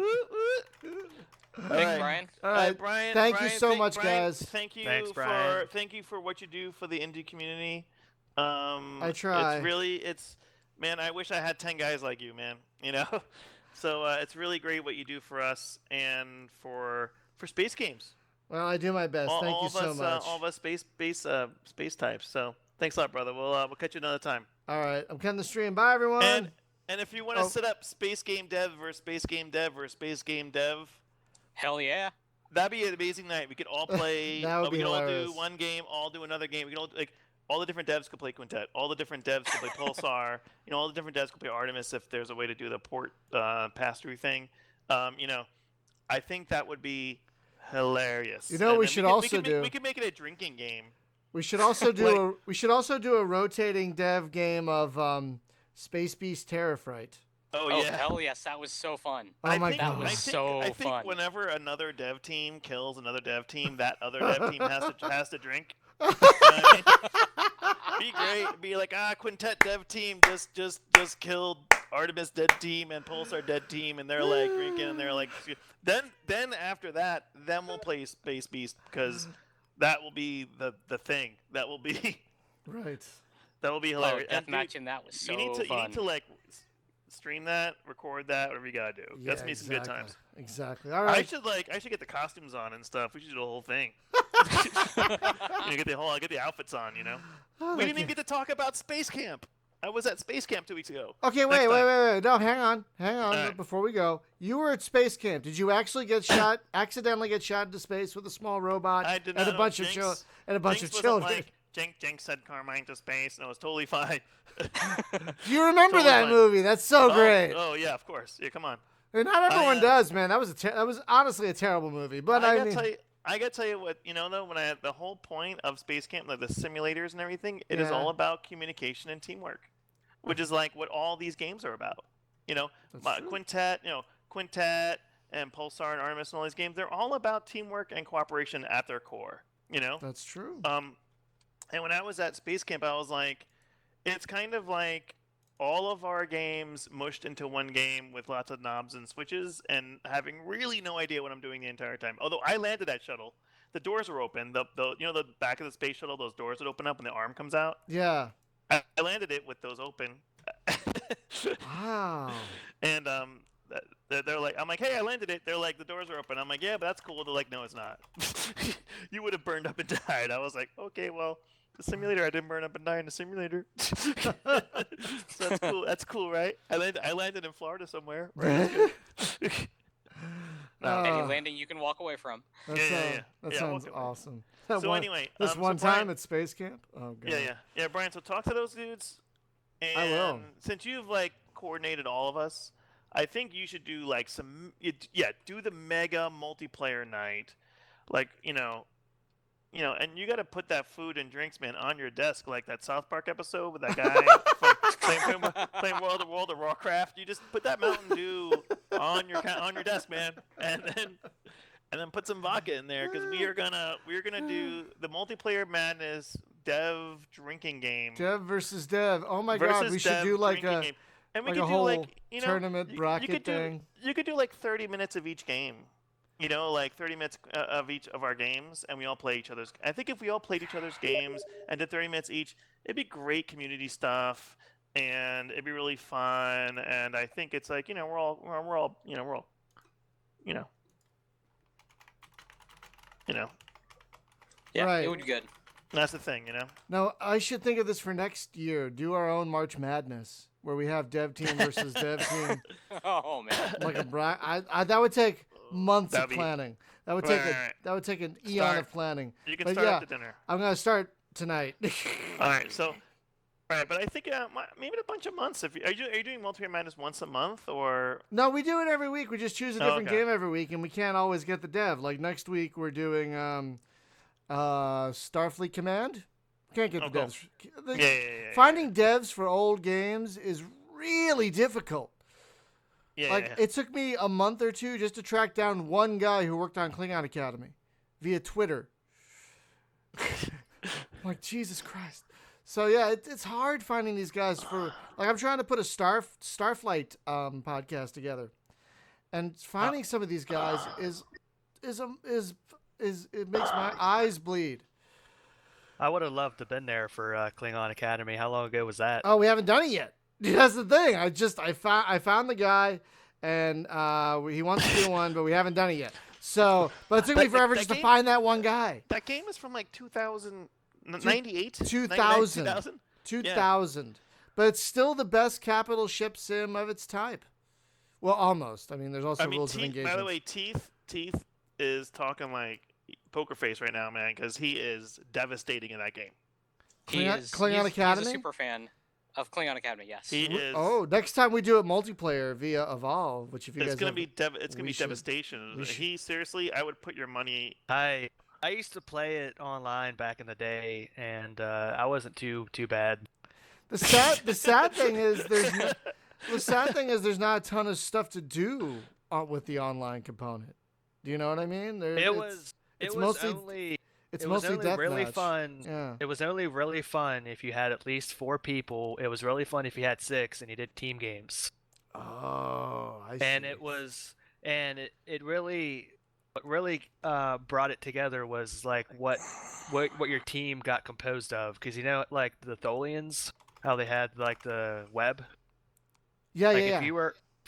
woo. Thanks, Brian. All right, Brian. Thank you so much, Brian, guys. Thank you Thanks, for Brian. what you do for the indie community. I try. Man. I wish I had 10 guys like you, man. You know, so it's really great what you do for us and for space games. Well, I do my best. Thank you so much. All of us space types. So thanks a lot, brother. We'll catch you another time. All right, I'm cutting the stream. Bye, everyone. And if you want to set up space game dev versus space game dev versus space game dev, Hell yeah. that'd be an amazing night. We could all play. That would be we could all hilarious. do one game, all do another game. We could all the different devs could play Quintet. All the different devs could play Pulsar. All the different devs could play Artemis if there's a way to do the port pass-through thing. I think that would be hilarious. You know, And we then should could- also we could, do- We could make it a drinking game. We should also do a rotating dev game of Space Beast Terror Fright. Oh Oh, yeah. hell yes. That was so fun. Oh my think, god. was I think, so I think fun. whenever another dev team kills another dev team, that other dev team has to drink. Be great. Be like, Quintet dev team just killed Artemis dead team and Pulsar dead team, and they're like drinking, and they're like, then after that, then we'll play Space Beast because that will be the thing. That will be Right. hilarious. Death And, dude, matching that was so you need to fun. like stream that, record that, whatever you gotta do. That's me some good times. Exactly. All I right. should get the costumes on and stuff. We should do the whole thing. Get the outfits on. Oh, We that didn't even kid- get to talk about Space Camp. I was at Space Camp 2 weeks ago. Okay, Next time. wait. No, hang on. right. Before we go, you were at Space Camp. Did you actually accidentally get shot into space with a small robot I did and not a know bunch of Jinx- children? Jinx wasn't like, Jinx said Carmine to space, and it was totally fine. Do you remember Totally that fine. movie? That's so great. Oh yeah, of course. Yeah, come on. And not everyone I, does, man. That was honestly a terrible movie. But I I gotta mean, tell you. I gotta tell you what, though, when the whole point of Space Camp, like the simulators and everything, it is Yeah. all about communication and teamwork, which is like what all these games are about. That's true. Quintet and Pulsar and Artemis and all these games, they're all about teamwork and cooperation at their core. That's true. And when I was at Space Camp, I was like, it's kind of like all of our games mushed into one game with lots of knobs and switches and having really no idea what I'm doing the entire time. Although I landed that shuttle, the doors were open. The back of the space shuttle, those doors would open up and the arm comes out. Yeah. I landed it with those open. Wow. And they're like, I'm like, hey, I landed it. They're like, the doors are open. I'm like, yeah, but that's cool. They're like, no, it's not. You would have burned up and died. I was like, okay, well, the simulator, I didn't burn up and die in the simulator. So that's cool. That's cool, right? I landed in Florida somewhere. Right? Any Oh, landing you can walk away from. that Yeah, sounds, yeah. That Yeah, sounds welcome. awesome. So anyway, this so one Brian- time at Space Camp. Oh god. Yeah, Brian. So talk to those dudes. And I will. Since you've coordinated all of us, I think you should do do the mega multiplayer night, and you got to put that food and drinks, man, on your desk, like that South Park episode with that guy playing World of Warcraft. You just put that Mountain Dew on your desk, man, and then put some vodka in there because we're gonna do the multiplayer madness dev drinking game. Dev versus Dev. Oh my god, versus we should dev do like drinking a game. And we like a could do whole you tournament you bracket could do, thing. You could do 30 minutes of each game. 30 minutes of each of our games, and we all play each other's. I think if we all played each other's games and did 30 minutes each, it'd be great community stuff, and it'd be really fun. And I think it's we're all Yeah, Right. it would be good. that's the thing, Now I should think of this for next year. Do our own March Madness where we have Dev team versus Dev team. Oh man. Like that would take months That'd of be- planning. That would take Right. that would take an eon Start. of planning. You can But start yeah, after dinner. I'm gonna start tonight. All right, so. All right, but I think maybe in a bunch of months. Are you doing multiplayer madness once a month or? No, we do it every week. We just choose a different okay. game every week, and we can't always get the dev. Like next week, we're doing Starfleet Command. Can't get Oh, the cool. devs. Yeah. Finding devs for old games is really difficult. Yeah. It took me a month or two just to track down one guy who worked on Klingon Academy via Twitter. Like, Jesus Christ. So yeah, it's hard finding these guys for I'm trying to put a Starflight podcast together, and finding some of these guys it makes my eyes bleed. I would have loved to have been there for Klingon Academy. How long ago was that? Oh, we haven't done it yet. That's the thing. I found the guy, and he wants to do one, but we haven't done it yet. So, but it took me forever just to find that one guy. That game is from like 2098? 2000. 2000? 2000. But it's still the best capital ship sim of its type. Well, almost. I mean, there's also rules of engagement. By the way, Teeth is talking like poker face right now, man, because he is devastating in that game. Klingon Academy? He's a super fan of Klingon Academy, yes. He is. Oh, next time we do it multiplayer via Evolve, which if you guys It's gonna be we should- devastation. He seriously, I would put your money. I used to play it online back in the day, and I wasn't too bad. The sad thing is there's not a ton of stuff to do with the online component. Do you know what I mean? It was mostly really deathmatch. fun. Yeah. It was only really fun if you had at least 4 people. It was really fun if you had 6 and you did team games. Oh, I see. And it really what really brought it together was like what your team got composed of, because like the Tholians, how they had like the web. Yeah, like yeah. If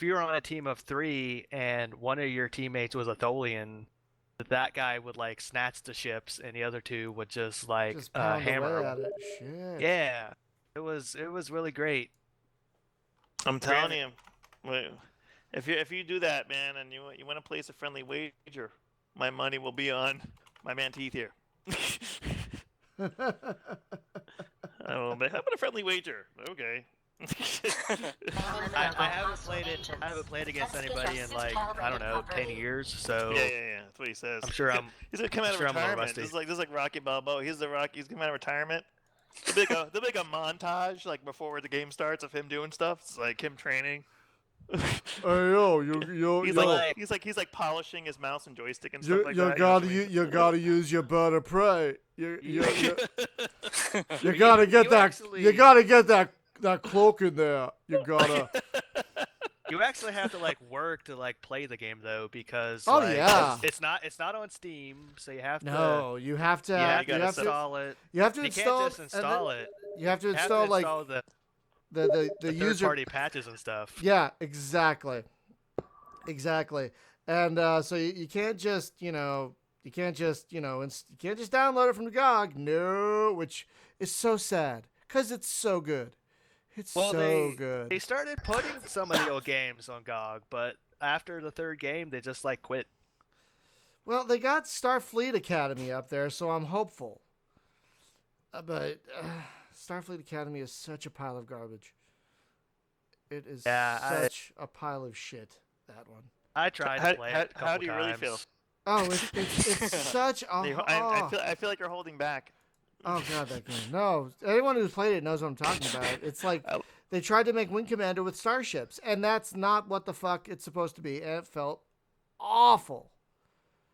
you were on a team of 3 and one of your teammates was a Tholian, that guy would like snatch the ships and the other 2 would just like pound hammer away them. at it. Shit. Yeah, it was really great. I'm telling you, if you do that, man, and you want to place a friendly wager, my money will be on my man Teeth here. How about a friendly wager? Okay. I haven't played it. I haven't played against anybody in like, I don't know, 10 years. So Yeah. That's what he says. I'm sure he's gonna come out of I'm a little retirement. rusty. This is like Rocky Balboa. He's coming out of retirement. There'll be like a montage like before the game starts of him doing stuff. It's like him training. Hey yo, He's like polishing his mouse and joystick and stuff like that. You gotta use your bird of prey. You gotta get that cloak in there. You gotta. You actually have to like work to like play the game though, because it's not on Steam, so you have to. No, you have to. You have to install it. You have to You install. can't just install it. You have to install like the user third-party patches and stuff. Yeah, exactly. And so you can't just download it from the GOG. No, which is so sad because it's so good. It's good. They started putting some of the old games on GOG, but after the 3rd game, they just like quit. Well, they got Starfleet Academy up there, so I'm hopeful. But Starfleet Academy is such a pile of garbage. It is such a pile of shit, that one. I tried to play it a couple How do you really times. feel? Oh, it's such a... I feel like you're holding back. Oh, God, that game. No, anyone who's played it knows what I'm talking about. It's like they tried to make Wing Commander with starships, and that's not what the fuck it's supposed to be, and it felt awful.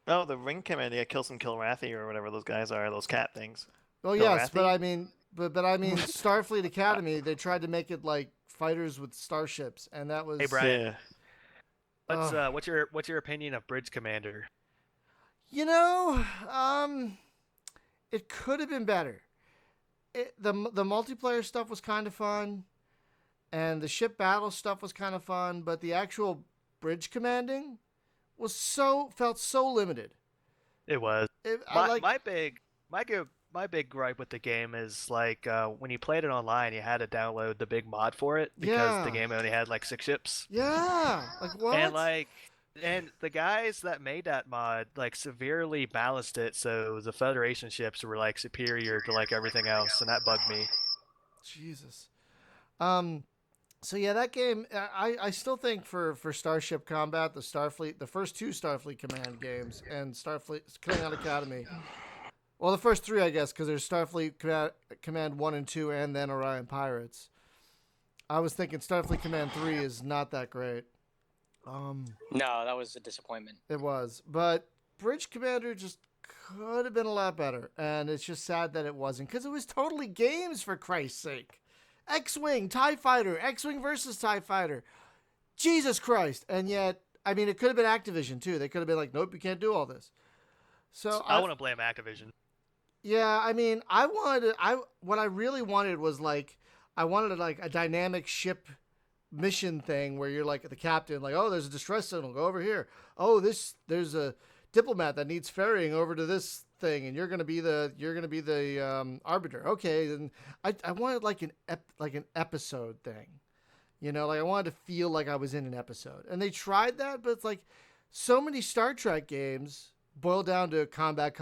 Oh, the Ring Commander, yeah, Kill some Kilrathi or whatever those guys are, those cat things. Well, yes, but I mean, Starfleet Academy, they tried to make it like fighters with starships, and that was... Hey, Brian. Yeah. What's your opinion of Bridge Commander? It could have been better. The multiplayer stuff was kind of fun, and the ship battle stuff was kind of fun, but the actual bridge commanding felt so limited. It was. My big gripe with the game is like when you played it online, you had to download the big mod for it because the game only had like 6 ships. Yeah, like what? And the guys that made that mod like severely balanced it so the Federation ships were like superior to like everything else, and that bugged me. Jesus. So yeah, that game, I still think for Starship Combat, the first 2 Starfleet Command games and Starfleet Klingon Academy. Well, the first 3, I guess, because there's Starfleet Command 1 and 2, and then Orion Pirates. I was thinking Starfleet Command 3 is not that great. No, that was a disappointment. It was, but Bridge Commander just could have been a lot better, and it's just sad that it wasn't, because it was totally games, for Christ's sake. X-Wing, TIE Fighter, X-Wing versus TIE Fighter. Jesus Christ. And yet, I mean, it could have been Activision too. They could have been like, nope, you can't do all this. So I want to blame Activision. yeah, I mean, what I really wanted was like, I wanted like a dynamic ship mission thing where you're like the captain, like, oh, there's a distress signal, go over here. Oh, there's a diplomat that needs ferrying over to this thing, and you're gonna be the arbiter. Okay, and I wanted like an episode thing, like I wanted to feel like I was in an episode, and they tried that, but it's like so many Star Trek games boil down to combat,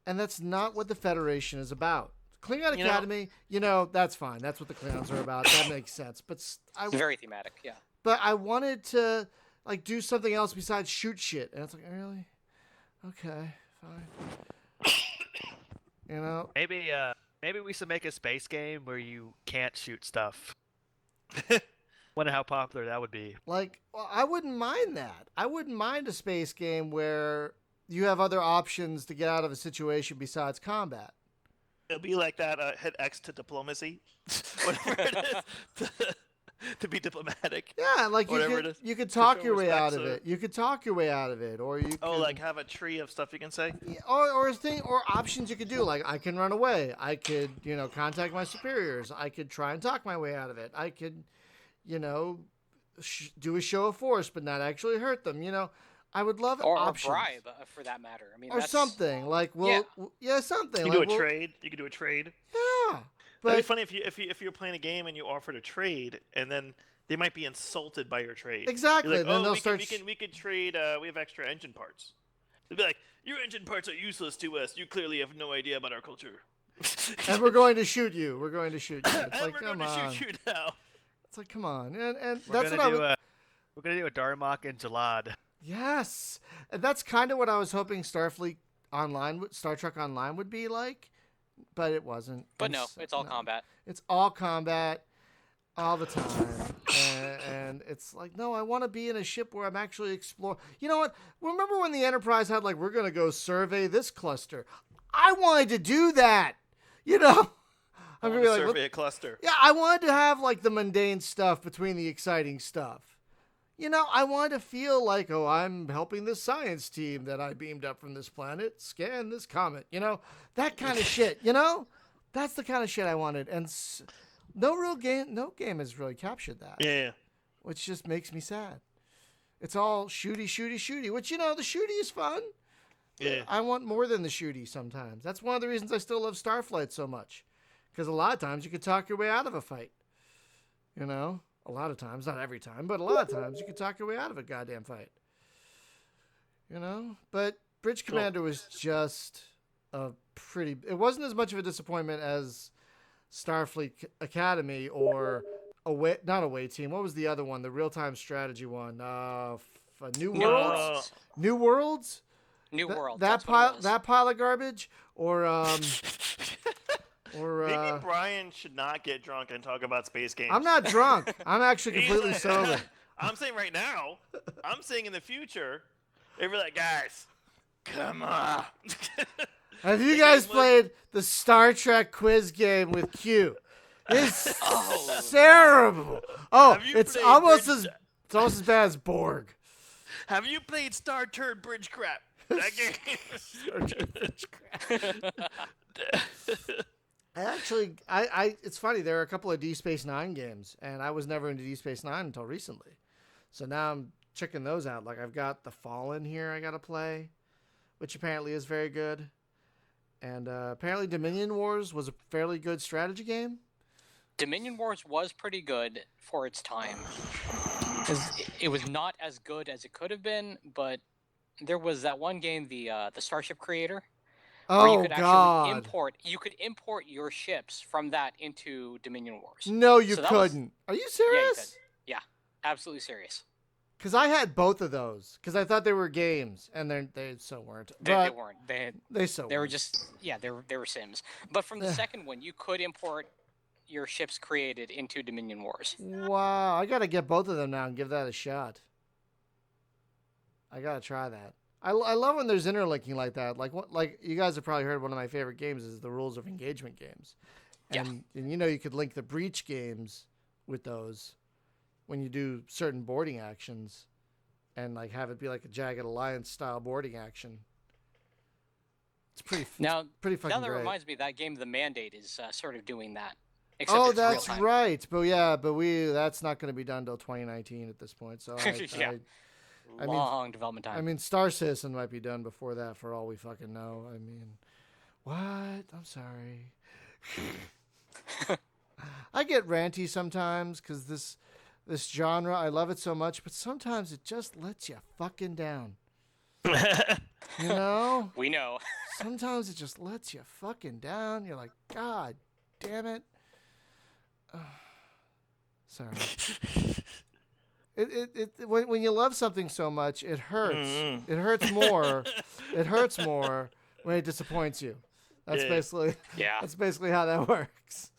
and that's not what the Federation is about. Klingon Academy, that's fine. That's what the Klingons are about. That makes sense. But It's very thematic, yeah. But I wanted to like do something else besides shoot shit, and it's like, really? Okay, fine. Maybe we should make a space game where you can't shoot stuff. Wonder how popular that would be. Like, well, I wouldn't mind that. I wouldn't mind a space game where you have other options to get out of a situation besides combat. It'll be like that. Hit X to diplomacy, whatever it is, to be diplomatic. Yeah, like you could talk your way out of it. You could talk your way out of it, or you. Like have a tree of stuff you can say. Or options you could do. Like I can run away. I could contact my superiors. I could try and talk my way out of it. I could, do a show of force, but not actually hurt them. I would love options. Or bribe, for that matter. I mean, or something like something. You can do a trade. You can do a trade. Yeah, but it'd be funny if you're playing a game and you offered a trade, and then they might be insulted by your trade. Exactly. Like, then they'll start. We can trade. We have extra engine parts. They'd be like, your engine parts are useless to us. You clearly have no idea about our culture. And we're going to shoot you. We're going to shoot you. It's and like, we're going to shoot you now. It's like, come on, and We're that's gonna what we're gonna do a Darmok and Jalad. Yes, and that's kind of what I was hoping Star Trek Online would be like, but it wasn't. But no, it's all combat. It's all combat, all the time, and it's like, no, I want to be in a ship where I'm actually exploring. You know what? Remember when the Enterprise had like, we're gonna go survey this cluster? I wanted to do that. I'm gonna be like, survey a cluster. Yeah, I wanted to have like the mundane stuff between the exciting stuff. I wanted to feel like, oh, I'm helping this science team that I beamed up from this planet scan this comet. That kind of shit. That's the kind of shit I wanted, and no game has really captured that. Yeah. Which just makes me sad. It's all shooty, which the shooty is fun. Yeah. I want more than the shooty sometimes. That's one of the reasons I still love Starflight so much, because a lot of times you could talk your way out of a fight. A lot of times, not every time, but a lot of times you can talk your way out of a goddamn fight. But Bridge Commander was just it wasn't as much of a disappointment as Starfleet Academy or not Away Team. What was the other one? The real-time strategy one. New Worlds? New Worlds? New Worlds. That pile of garbage? Or maybe Brian should not get drunk and talk about space games. I'm not drunk. I'm actually completely sober. I'm saying right now. I'm saying in the future, they'd be like, guys, come on. Have you guys played the Star Trek quiz game with Q? It's terrible. Oh, it's almost as bad as Borg. Have you played Star Turd Bridge Crap? That game. Star Trek Bridge Crap. It's funny. There are a couple of Deep Space Nine games, and I was never into Deep Space Nine until recently. So now I'm checking those out. Like I've got The Fallen here I got to play, which apparently is very good. And apparently Dominion Wars was a fairly good strategy game. Dominion Wars was pretty good for its time. It was not as good as it could have been, but there was that one game, the Starship Creator. Oh, where you could God. actually import your ships from that into Dominion Wars. No, you couldn't. Are you serious? Yeah, absolutely serious. Because I had both of those. Because I thought they were games, and they so weren't. They weren't. They were weren't. just they were Sims. But from the second one, you could import your ships created into Dominion Wars. Wow, I gotta get both of them now and give that a shot. I gotta try that. I love when there's interlinking like that. Like you guys have probably heard one of my favorite games is the Rules of Engagement games. And you could link the Breach games with those. when you do certain boarding actions, and like have it be like a Jagged Alliance style boarding action. It's pretty pretty fucking now that great. reminds me that game, The Mandate, is sort of doing that. Except it's that's real-time. right. But that's not going to be done till 2019 at this point. So Long development time. I mean, Star Citizen might be done before that, for all we fucking know. I mean, what? I'm sorry. I get ranty sometimes because this genre, I love it so much, but sometimes it just lets you fucking down. You know? We know. Sometimes it just lets you fucking down. You're like, God damn it. Sorry. When you love something so much, it hurts. Mm-hmm. It hurts more. It hurts more when it disappoints you. That's basically how that works.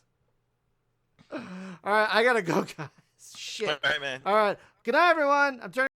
All right, I gotta go, guys. Shit. All right, man. All right. Good night, everyone. I'm turning.